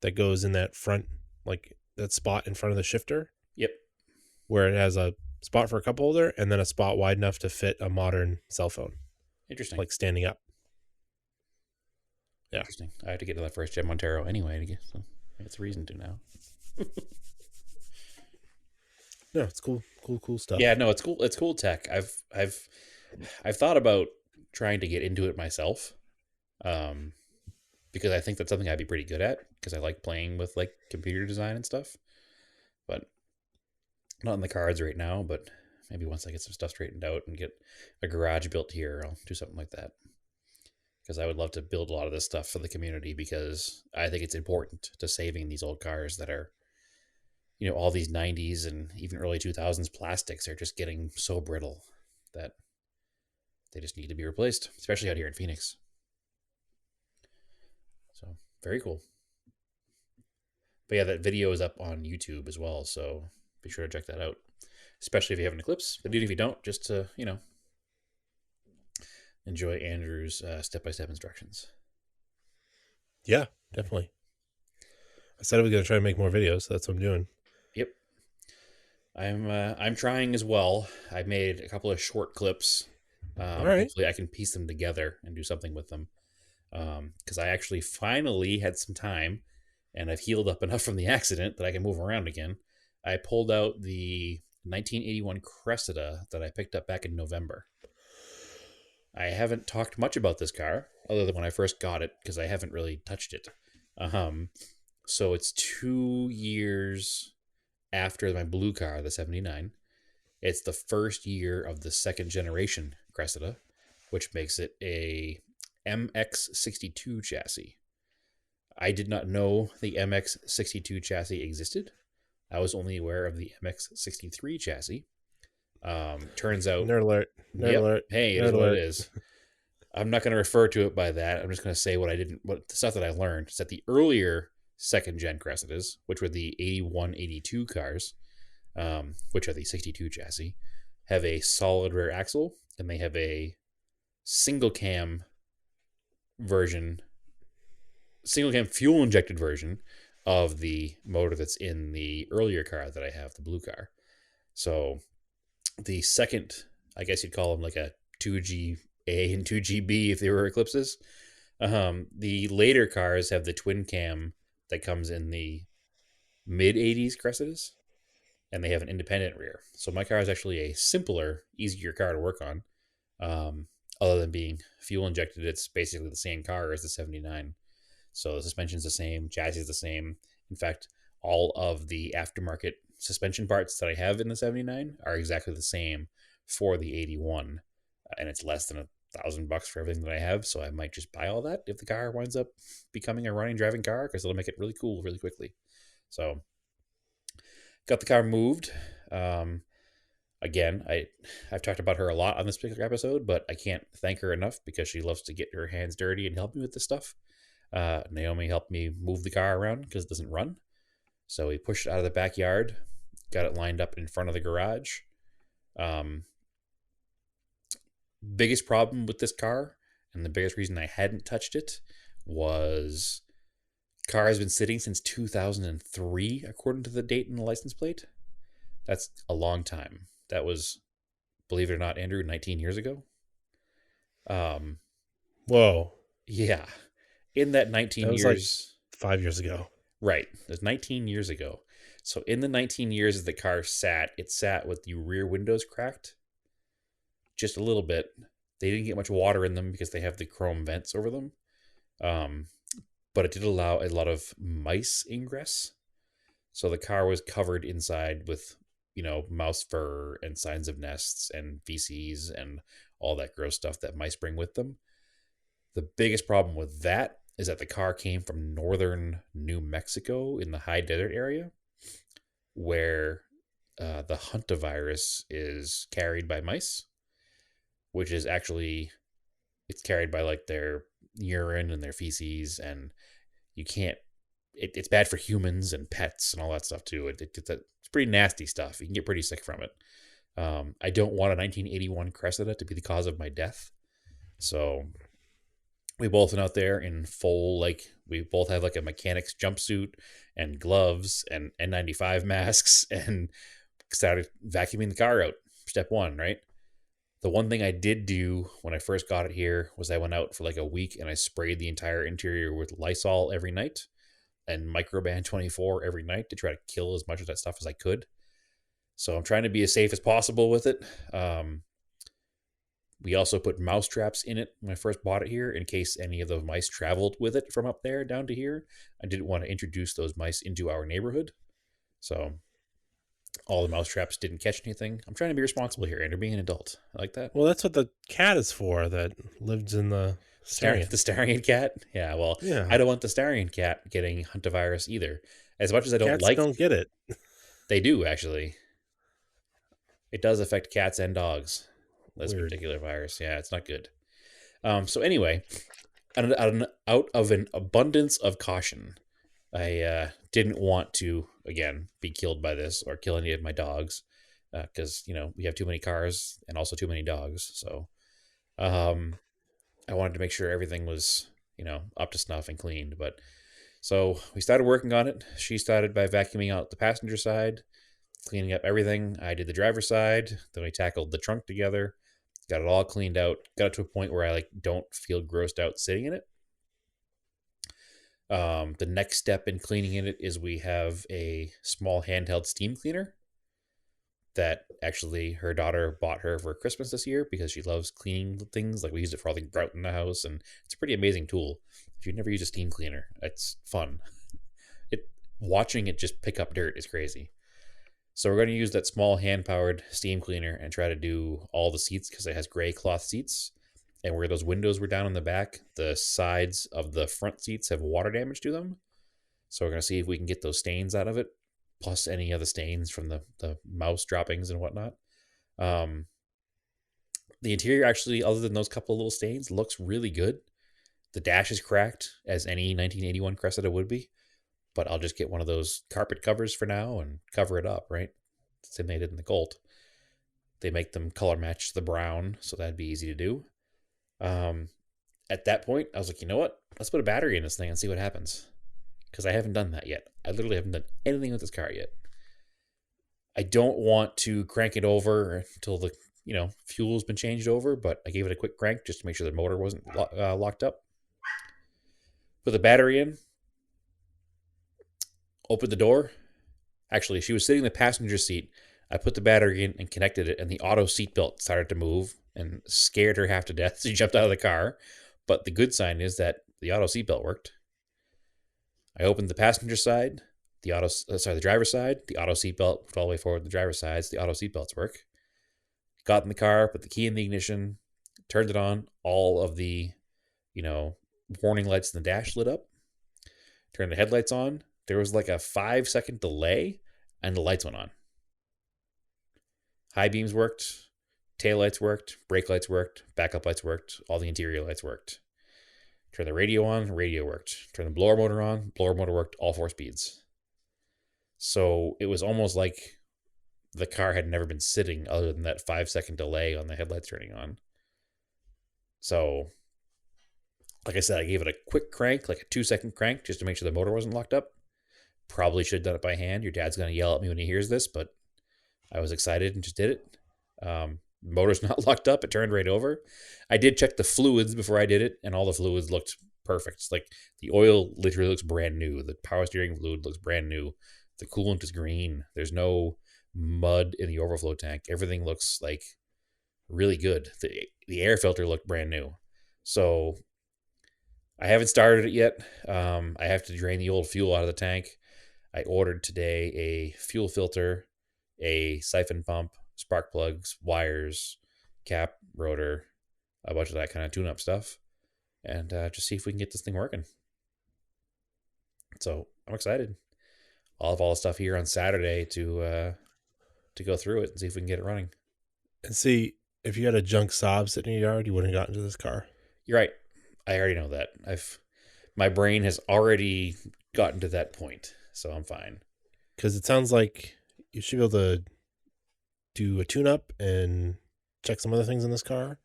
that goes in that front, like that spot in front of the shifter Yep. where it has a spot for a cup holder and then a spot wide enough to fit a modern cell phone, Interesting. like standing up. Yeah. Interesting. I have to get to that first gen Montero anyway to get, so it's a reason to now. No, it's cool. Cool stuff. Yeah, no, it's cool. It's cool tech. I've thought about trying to get into it myself, because I think that's something I'd be pretty good at because I like playing with like computer design and stuff. but not in the cards right now. But maybe once I get some stuff straightened out and get a garage built here, I'll do something like that. Because I would love to build a lot of this stuff for the community because I think it's important to saving these old cars that are, all these 90s and even early 2000s plastics are just getting so brittle that they just need to be replaced, especially out here in Phoenix. So, very cool. But yeah, that video is up on YouTube as well, so be sure to check that out. Especially if you have an Eclipse, but even if you don't, just to, enjoy Andrew's step-by-step instructions. Yeah, definitely. I said I was going to try to make more videos, so that's what I'm doing. Yep. I'm trying as well. I made a couple of short clips. All right. Hopefully I can piece them together and do something with them. Because I actually finally had some time and I've healed up enough from the accident that I can move around again. I pulled out the 1981 Cressida that I picked up back in November. I haven't talked much about this car other than when I first got it because I haven't really touched it. So it's 2 years after my blue car, the 79. It's the first year of the second generation Cressida, which makes it a MX62 chassis. I did not know the MX62 chassis existed. I was only aware of the MX63 chassis. Turns out, Nerd alert. Nerd yep, alert. hey, it Nerd is what alert. it is. I'm not going to refer to it by that. I'm just going to say what the stuff that I learned is that the earlier second gen Cressidas, which were the 81, 82 cars, which are the 62 chassis, have a solid rear axle and they have a single cam fuel injected version of the motor that's in the earlier car that I have, the blue car. So the second, I guess you'd call them like a 2G A and 2GB if they were Eclipses. The later cars have the twin cam that comes in the mid 80s Cressidas, and they have an independent rear. So my car is actually a simpler, easier car to work on. Other than being fuel injected, it's basically the same car as the 79. So the suspension's the same, chassis is the same. In fact, all of the aftermarket suspension parts that I have in the 79 are exactly the same for the 81, and it's less than $1,000 for everything that I have. So I might just buy all that if the car winds up becoming a running driving car because it'll make it really cool really quickly. So got the car moved. Again, I've talked about her a lot on this particular episode, but I can't thank her enough because she loves to get her hands dirty and help me with this stuff. Naomi helped me move the car around because it doesn't run. So we pushed it out of the backyard, got it lined up in front of the garage. Biggest problem with this car, and the biggest reason I hadn't touched it, was car has been sitting since 2003, according to the date in the license plate. That's a long time. That was, believe it or not, Andrew, 19 years ago. Whoa. Yeah. In that 19 That was like years. 5 years ago. Right. It was 19 years ago. So in the 19 years that the car sat, it sat with the rear windows cracked just a little bit. They didn't get much water in them because they have the chrome vents over them. But it did allow a lot of mice ingress. So the car was covered inside with, mouse fur and signs of nests and feces and all that gross stuff that mice bring with them. The biggest problem with that is that the car came from northern New Mexico in the high desert area where the hantavirus is carried by mice, which is actually, it's carried by like their urine and their feces, and you can't, it's bad for humans and pets and all that stuff too. It's pretty nasty stuff. You can get pretty sick from it. I don't want a 1981 Cressida to be the cause of my death. So we both went out there in full, we both have like a mechanic's jumpsuit and gloves and N95 masks and started vacuuming the car out. Step one, right? The one thing I did do when I first got it here was I went out for like a week and I sprayed the entire interior with Lysol every night and Microban 24 every night to try to kill as much of that stuff as I could. So I'm trying to be as safe as possible with it. We also put mouse traps in it when I first bought it here in case any of those mice traveled with it from up there down to here. I didn't want to introduce those mice into our neighborhood. So All the mouse traps didn't catch anything. I'm trying to be responsible here, Andrew, being an adult. I like that. Well, that's what the cat is for that lives in the The Starion. Starion cat? Yeah, well, I Yeah. don't want the Starion cat getting hantavirus either. As much as I don't Cats like, don't get it. they do actually. It does affect cats and dogs. This Weird. particular virus. Yeah, it's not good. So anyway, out of an abundance of caution, I didn't want to again be killed by this or kill any of my dogs because we have too many cars and also too many dogs. So um, I wanted to make sure everything was up to snuff and cleaned. But so we started working on it. She started by vacuuming out the passenger side, cleaning up everything. I did the driver's side. Then we tackled the trunk together. Got it all cleaned out. Got it to a point where I don't feel grossed out sitting in it. The next step in cleaning it is we have a small handheld steam cleaner that actually her daughter bought her for Christmas this year because she loves cleaning things. Like we use it for all the grout in the house, and it's a pretty amazing tool. If you've never used a steam cleaner, it's fun. It Watching it just pick up dirt is crazy. So we're going to use that small hand-powered steam cleaner and try to do all the seats because it has gray cloth seats. And where those windows were down in the back, the sides of the front seats have water damage to them. So we're going to see if we can get those stains out of it, plus any other stains from the mouse droppings and whatnot. Um, the interior actually, other than those couple of little stains, looks really good. The dash is cracked, as any 1981 Cressida would be, but I'll just get one of those carpet covers for now and cover it up, right? Same they did in the Colt. They make them color match the brown, so that'd be easy to do. Um, at that point, I was like, you know what? Let's put a battery in this thing and see what happens. Because I haven't done that yet. I literally haven't done anything with this car yet. I don't want to crank it over until the fuel's been changed over, but I gave it a quick crank just to make sure the motor wasn't locked up. Put the battery in. Opened the door. Actually, she was sitting in the passenger seat. I put the battery in and connected it, and the auto seatbelt started to move and scared her half to death. She jumped out of the car. But the good sign is that the auto seatbelt worked. I opened the passenger side, the driver's side. The auto seatbelt moved all the way forward. The driver's side, the auto seatbelts work. Got in the car, put the key in the ignition, turned it on. All of the, warning lights in the dash lit up. Turned the headlights on. There was like a 5-second delay, and the lights went on. High beams worked, tail lights worked, brake lights worked, backup lights worked, all the interior lights worked. Turn the radio on, radio worked. Turn the blower motor on, blower motor worked, all 4 speeds. So it was almost like the car had never been sitting other than that 5-second delay on the headlights turning on. So, like I said, I gave it a quick crank, like a 2-second crank, just to make sure the motor wasn't locked up. Probably should have done it by hand. Your dad's going to yell at me when he hears this, but I was excited and just did it. Motor's not locked up. It turned right over. I did check the fluids before I did it, and all the fluids looked perfect. It's like the oil literally looks brand new. The power steering fluid looks brand new. The coolant is green. There's no mud in the overflow tank. Everything looks like really good. The air filter looked brand new. So I haven't started it yet. I have to drain the old fuel out of the tank. I ordered today a fuel filter, a siphon pump, spark plugs, wires, cap, rotor, a bunch of that kind of tune-up stuff, and just see if we can get this thing working. So I'm excited. I'll have all the stuff here on Saturday to go through it and see if we can get it running. And see, if you had a junk Saab sitting in your yard, you wouldn't have gotten into this car. You're right. I already know that. My brain has already gotten to that point, so I'm fine. Because it sounds like you should be able to do a tune-up and check some other things in this car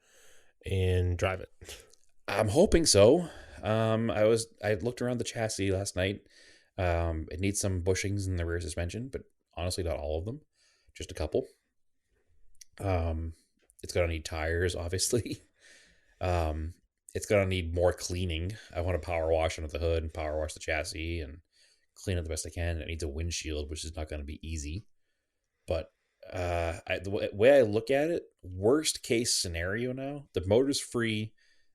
and drive it. I'm hoping so. I looked around the chassis last night. It needs some bushings in the rear suspension, but honestly, not all of them, just a couple. It's gonna need tires, obviously. It's gonna need more cleaning. I want to power wash under the hood and power wash the chassis and clean it the best I can. It needs a windshield, which is not going to be easy. But the way I look at it, worst case scenario now, the motor's free,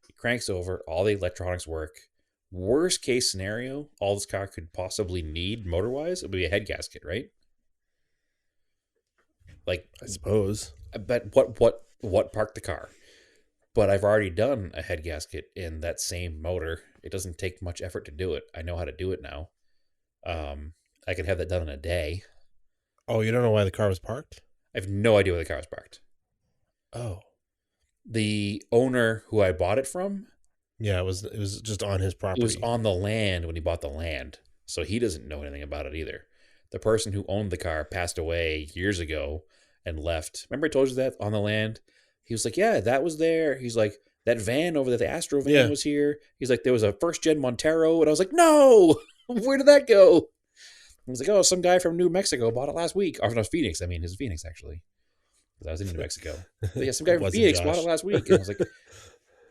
it cranks over, all the electronics work. Worst case scenario, all this car could possibly need motor-wise, it would be a head gasket, right? Like, I suppose. but what parked the car? But I've already done a head gasket in that same motor. It doesn't take much effort to do it. I know how to do it now. I could have that done in a day. Oh, you don't know why the car was parked? I have no idea where the car was parked. Oh, The owner who I bought it from, yeah. It was just on his it was property. on the land when he bought the land. So he doesn't know anything about it either. The person who owned the car passed away years ago and left. Remember I told you that on the land? He was like, yeah, that was there. He's like, that van over there, the Astro van Yeah. was here. He's like, there was a first gen Montero. And I was like, no, where did that go? He was like, oh, some guy from New Mexico bought it last week. Or no, Phoenix. I mean, it's Phoenix, actually. Because I was in New Mexico. But yeah, some guy It from wasn't Phoenix bought it Josh. last week. And I was like,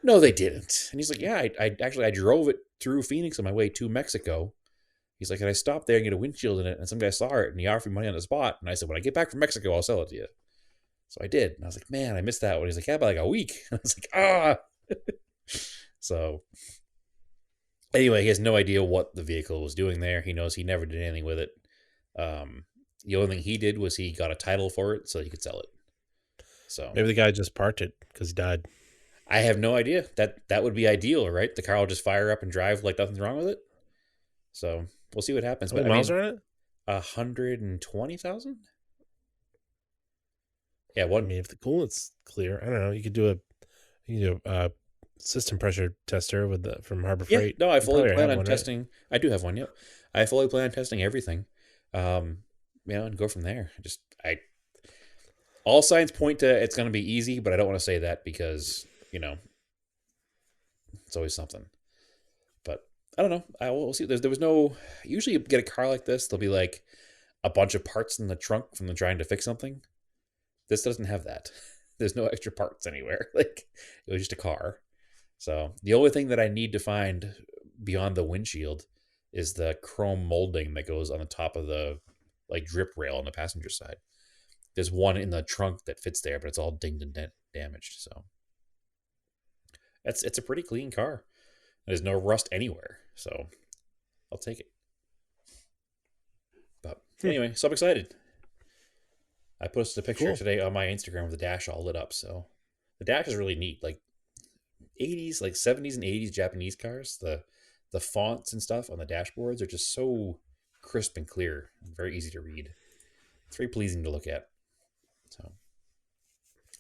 no, they didn't. And he's like, yeah, I drove it through Phoenix on my way to Mexico. He's like, and I stopped there and get a windshield in it. And some guy saw it and he offered me money on the spot. And I said, when I get back from Mexico, I'll sell it to you. So I did. And I was like, man, I missed that one. He's like, yeah, by like a week. And I was like, ah. So anyway, he has no idea what the vehicle was doing there. He knows he never did anything with it. The only thing he did was he got a title for it so he could sell it. So Maybe the guy just parked it because he died. I have no idea. That would be ideal, right? The car will just fire up and drive like nothing's wrong with it. So we'll see what happens. How But many I miles mean, are on it? 120,000. Yeah, I one. mean, if the coolant's clear, I don't know. You could do a system pressure tester with the from Harbor Yeah, Freight. no, I You fully probably plan have on one, right? testing. I do have one. Yep, I fully plan on testing everything. And go from there. All signs point to it's going to be easy, but I don't want to say that because it's always something. But I don't know. We'll see. There was no. Usually, you get a car like this, there'll be like a bunch of parts in the trunk from them trying to fix something. This doesn't have that. There's no extra parts anywhere. Like it was just a car. So the only thing that I need to find beyond the windshield is the chrome molding that goes on the top of the like drip rail on the passenger side. There's one in the trunk that fits there, but it's all dinged and damaged. So it's a pretty clean car. There's no rust anywhere. So I'll take it. But Hmm. anyway, so I'm excited. I posted a picture Cool. today on my Instagram of the dash all lit up. So the dash is really neat. Like 80s, like 70s and 80s Japanese cars, the fonts and stuff on the dashboards are just so crisp and clear, and very easy to read. It's very pleasing to look at. So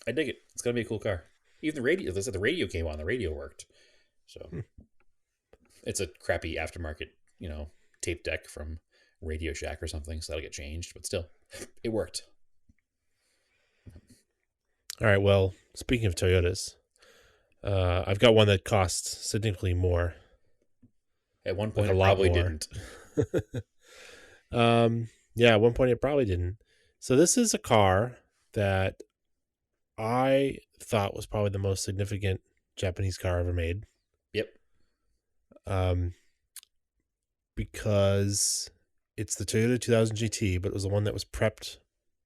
I dig it. It's gonna be a cool car. Even the radio, they said the radio came on, the radio worked. So Hmm. it's a crappy aftermarket, tape deck from Radio Shack or something, so that'll get changed, but still, it worked. All right. Well, speaking of Toyotas, I've got one that costs significantly more, At one like point, a it lot probably more. didn't. Yeah, at one point it probably didn't. So this is a car that I thought was probably the most significant Japanese car ever made. Yep. Um, because it's the Toyota 2000 GT, but it was the one that was prepped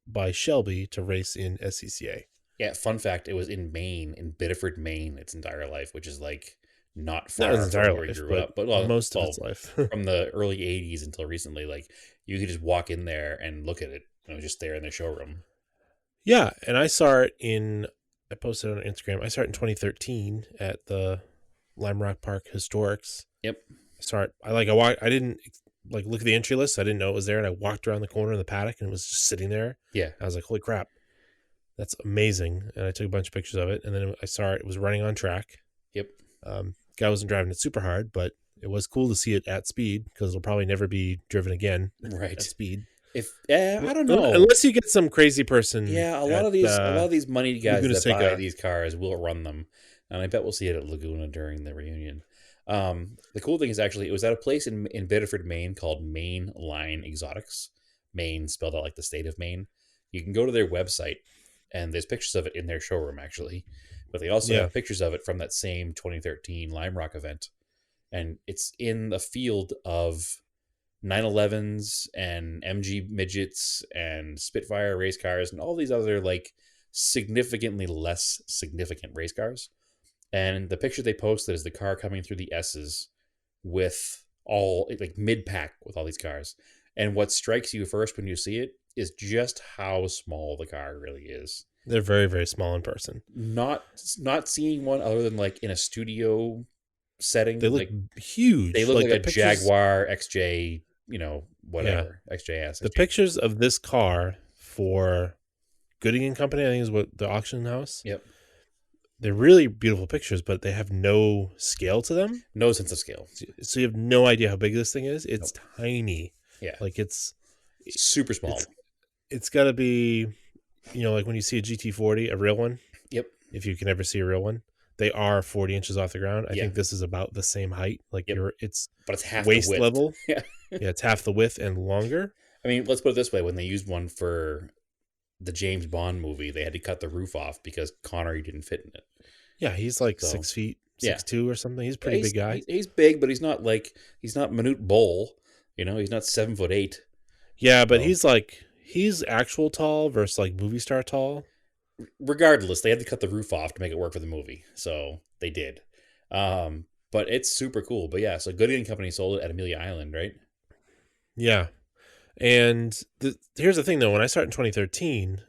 by Shelby to race in SCCA. Yeah, fun fact, it was in Maine, in Biddeford, Maine, its entire life, which is like not Not his far entire from where he life, grew but up. But most of its life. from the early 80s until recently, like you could just walk in there and look at it. It was just there in the showroom. Yeah, and I saw it I posted it on Instagram. I saw it in 2013 at the Lime Rock Park Historics. Yep. I saw it. I didn't like look at the entry list. I didn't know it was there, and I walked around the corner of the paddock, and it was just sitting there. Yeah. I was like, "Holy crap, that's amazing!" And I took a bunch of pictures of it, and then I saw it. It was running on track. Yep. Guy wasn't driving it super hard, but it was cool to see it at speed because it'll probably never be driven again Right. at speed. I don't know. Unless you get some crazy person. Yeah, a at, lot of these money guys Laguna that buy Seca. these cars will run them, and I bet we'll see it at Laguna during the reunion. The cool thing is actually it was at a place in Biddeford, Maine called Maine Line Exotics. Maine spelled out like the state of Maine. You can go to their website, and there's pictures of it in their showroom actually, but they also Yeah. have pictures of it from that same 2013 Lime Rock event, and it's in the field of 911s and MG midgets and Spitfire race cars and all these other like significantly less significant race cars. And the picture they posted is the car coming through the S's with all like mid pack with all these cars. And what strikes you first when you see it is just how small the car really is. They're very, very small in person. Not not seeing one other than like in a studio They setting, look like they huge. look Like like the a pictures, Jaguar XJ, yeah. whatever XJS, The XJ. pictures of this car for Gooding and Company, I think is what the auction house. Yep, They're really beautiful pictures, but they have no scale to them. no sense of scale. So you have no idea how big this thing is. It's Nope. tiny. Yeah, Like super it's small. it's got to be, like when you see a GT40, a real one, Yep. if you can ever see a real one, they are 40 inches off the ground. I Yeah. think this is about the same height. Like Yep. it's But it's half the waist width. level. Yeah. Yeah, it's half the width and longer. I mean, let's put it this way: when they used one for the James Bond movie, they had to cut the roof off because Connery didn't fit in it. Yeah, he's like So 6 feet, yeah, 6'2" or something. He's a yeah, pretty big guy. he's big, but he's not Manute Bol. He's not 7'8". Yeah, but So he's actual tall versus like movie star tall. regardless, they had to cut the roof off to make it work for the movie. So they did. But it's super cool. But yeah, so Gooding and Company sold it at Amelia Island, right? Yeah, and here's the thing though. When I started in 2013,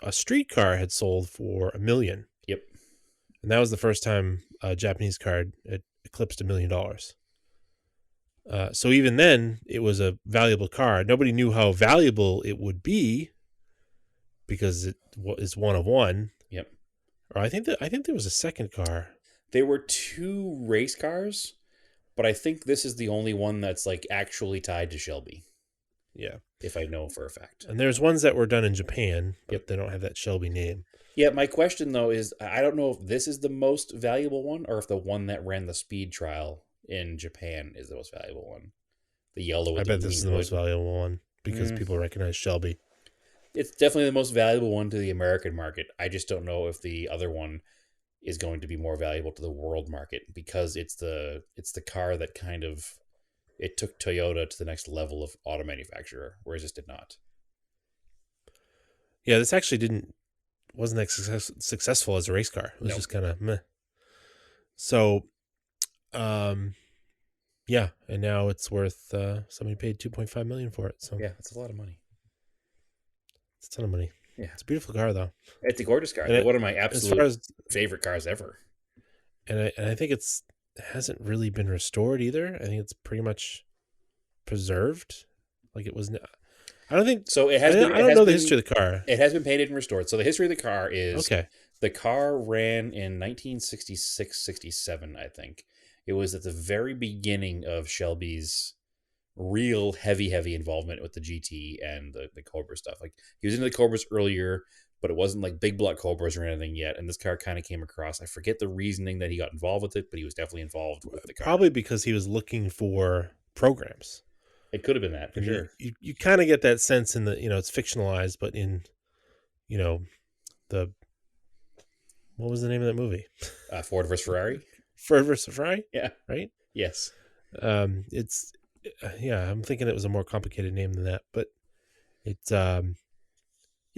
a street car had sold for $1 million, Yep. and that was the first time a Japanese car had eclipsed $1 million. So even then, it was a valuable car. Nobody knew how valuable it would be because it is one of one. Yep. Or I think there was a second car. There were two race cars, but I think this is the only one that's like actually tied to Shelby, Yeah, if I know for a fact. and there's ones that were done in Japan, but Yep. they don't have that Shelby name. Yeah, my question though is I don't know if this is the most valuable one or if the one that ran the speed trial in Japan is the most valuable one. The yellow I with the bet this is green the most hood. valuable one because Mm, people recognize Shelby. it's definitely the most valuable one to the American market. I just don't know if the other one is going to be more valuable to the world market because it's the car that kind of it took Toyota to the next level of auto manufacturer, whereas this did not. Yeah, this actually wasn't that successful as a race car. It was No. just kind of meh. So, yeah, and now it's worth. Somebody paid $2.5 million for it, so Yeah, that's a lot of money. it's a ton of money. Yeah. It's a beautiful car though, It's a gorgeous car. and One of my as far absolute as favorite cars ever. I think it hasn't really been restored either. I think it's pretty much preserved, like it was. I don't think. So I don't know the history of the car. it has been painted and restored. So the history of the car is Okay, the car ran in 1966, 67, I think. It was at the very beginning of Shelby's real heavy involvement with the GT and the Cobra stuff. Like he was into the Cobras earlier, but it wasn't like big block Cobras or anything yet. And this car kind of came across. I forget the reasoning that he got involved with it, but he was definitely involved with the car. probably because he was looking for programs. It could have been that for And sure. you kind of get that sense in the it's fictionalized, but in you know the what was the name of that movie? Ford versus Ferrari. Ford versus Ferrari, Yeah. right? Yes. It's yeah, I'm thinking it was a more complicated name than that, but it's yeah,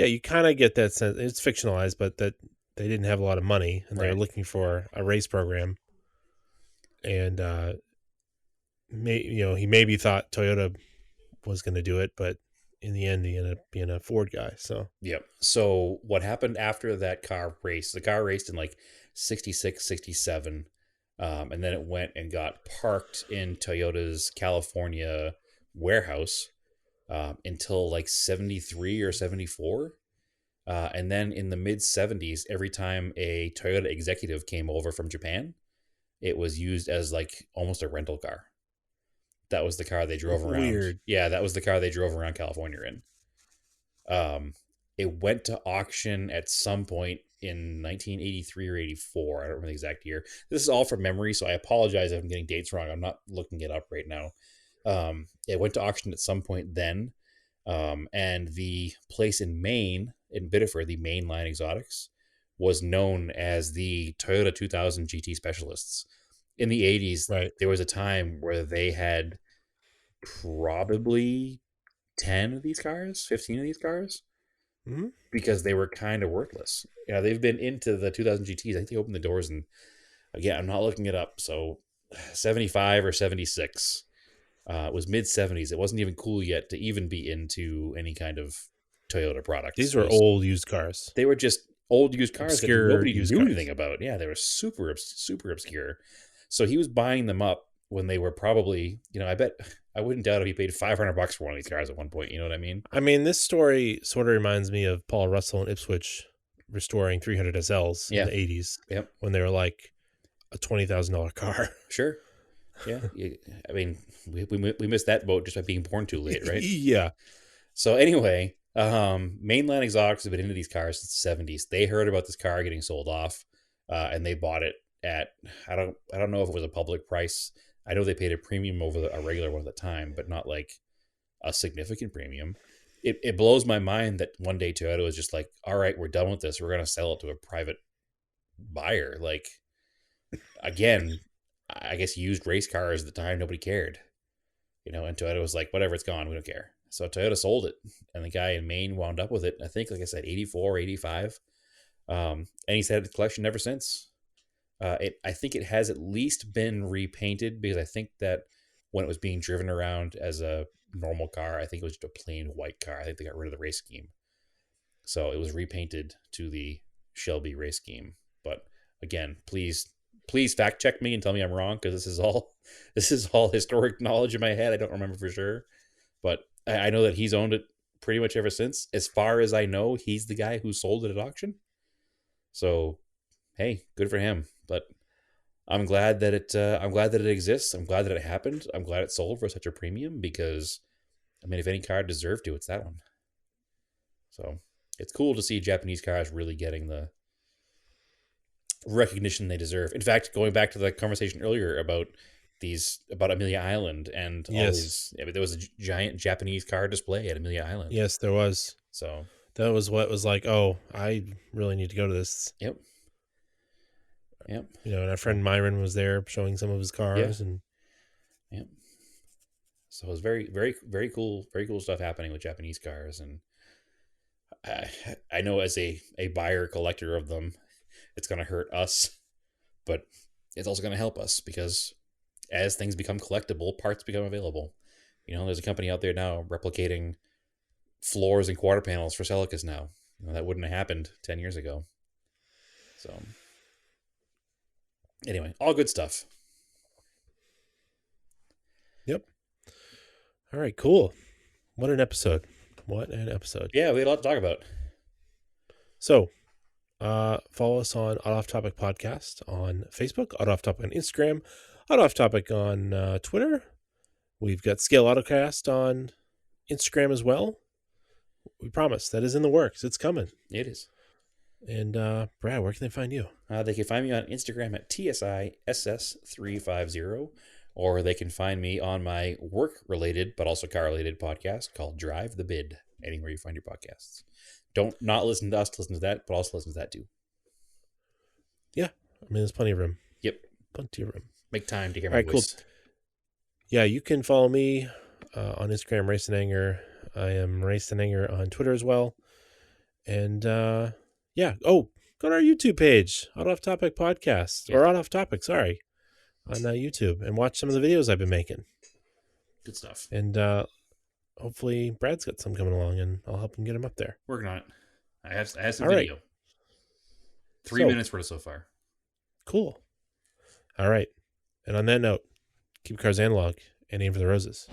you kind of get that sense. It's fictionalized, but that they didn't have a lot of money and they're Right. looking for a race program, and he maybe thought Toyota was going to do it, but in the end, he ended up being a Ford guy. So Yep. So what happened after that car race? The car raced in like 66, 67. And then it went and got parked in Toyota's California warehouse until like 73 or 74. And then in the mid 70s, every time a Toyota executive came over from Japan, it was used as like almost a rental car. That was the car they drove around. weird. Yeah, that was the car they drove around California in. It went to auction at some point in 1983 or 84. I don't remember the exact year. This is all from memory, so I apologize if I'm getting dates wrong. I'm not looking it up right now. It went to auction at some point then. And the place in Maine, in Biddeford, the Mainline Exotics, was known as the Toyota 2000 GT Specialists. In the 80s, Right. there was a time where they had probably 10 of these cars, 15 of these cars, Mm-hmm. because they were kind of worthless. Yeah, they've been into the 2000 GTs. I think they opened the doors, and again, I'm not looking it up. So 75 or 76. It was mid 70s. It wasn't even cool yet to even be into any kind of Toyota products. These It were was old used cars, They were just old used cars that obscure nobody used knew anything cars. about. Yeah, they were super obscure. So he was buying them up when they were probably, I bet I wouldn't doubt if he paid $500 for one of these cars at one point. You know what I mean? I mean, this story sort of reminds me of Paul Russell and Ipswich restoring 300 SLs in Yeah. the 80s Yep. when they were like a $20,000 car. Sure. Yeah. I mean, we missed that boat just by being born too late, right? Yeah. So anyway, mainline exotics have been into these cars since the 70s. They heard about this car getting sold off, and they bought it at I don't know if it was a public price. I know they paid a premium over a regular one at the time, but not like a significant premium. It blows my mind that one day Toyota was just like, all right, we're done with this. We're going to sell it to a private buyer. Like, again, I guess used race cars at the time, nobody cared. And Toyota was like, whatever, it's gone. We don't care. So Toyota sold it, and the guy in Maine wound up with it. I think, like I said, 84, 85. And he's had the collection ever since. I think it has at least been repainted, because I think that when it was being driven around as a normal car, I think it was just a plain white car. I think they got rid of the race scheme. So it was repainted to the Shelby race scheme. But again, please fact check me and tell me I'm wrong, because this is all historic knowledge in my head. I don't remember for sure. But I know that he's owned it pretty much ever since. As far as I know, he's the guy who sold it at auction. So, hey, good for him. But I'm glad that it exists. I'm glad that it happened. I'm glad it sold for such a premium, because, I mean, if any car deserved to, it's that one. So it's cool to see Japanese cars really getting the recognition they deserve. In fact, going back to the conversation earlier about Amelia Island and all Yes. these, I mean, there was a giant Japanese car display at Amelia Island. Yes, there was. So That was what was like, oh, I really need to go to this. yep. And our friend Myron was there showing some of his cars. And yep. So it was very, very, very cool stuff happening with Japanese cars. And I know, as a buyer collector of them, it's going to hurt us, but it's also going to help us, because as things become collectible, parts become available. There's a company out there now replicating floors and quarter panels for Celicas now. That wouldn't have happened 10 years ago. So anyway, all good stuff. Yep. All right, cool. What an episode. Yeah, we had a lot to talk about. So, follow us on Odd Off Topic Podcast on Facebook, Odd Off Topic on Instagram, Odd Off Topic on Twitter. We've got Scale Autocast on Instagram as well. We promise that is in the works. It's coming. It is. And Brad, where can they find you? They can find me on Instagram at TSISS350, or they can find me on my work-related but also car-related podcast called Drive the Bid, anywhere you find your podcasts. Don't not listen to us to listen to that, but also listen to that too. Yeah, I mean, there's plenty of room. Yep. Plenty of room. Make time to hear my voice. Cool. Yeah, you can follow me on Instagram, Racenanger. I am Racenanger on Twitter as well. And yeah. Oh, go to our YouTube page, Odd Off Topic Podcast, or Odd Off Topic, sorry, on YouTube, and watch some of the videos I've been making. Good stuff. And hopefully Brad's got some coming along, and I'll help him get him up there. Working on it. I have some All video. Right. 3 minutes worth so far. Cool. All right. And on that note, keep cars analog and aim for the roses.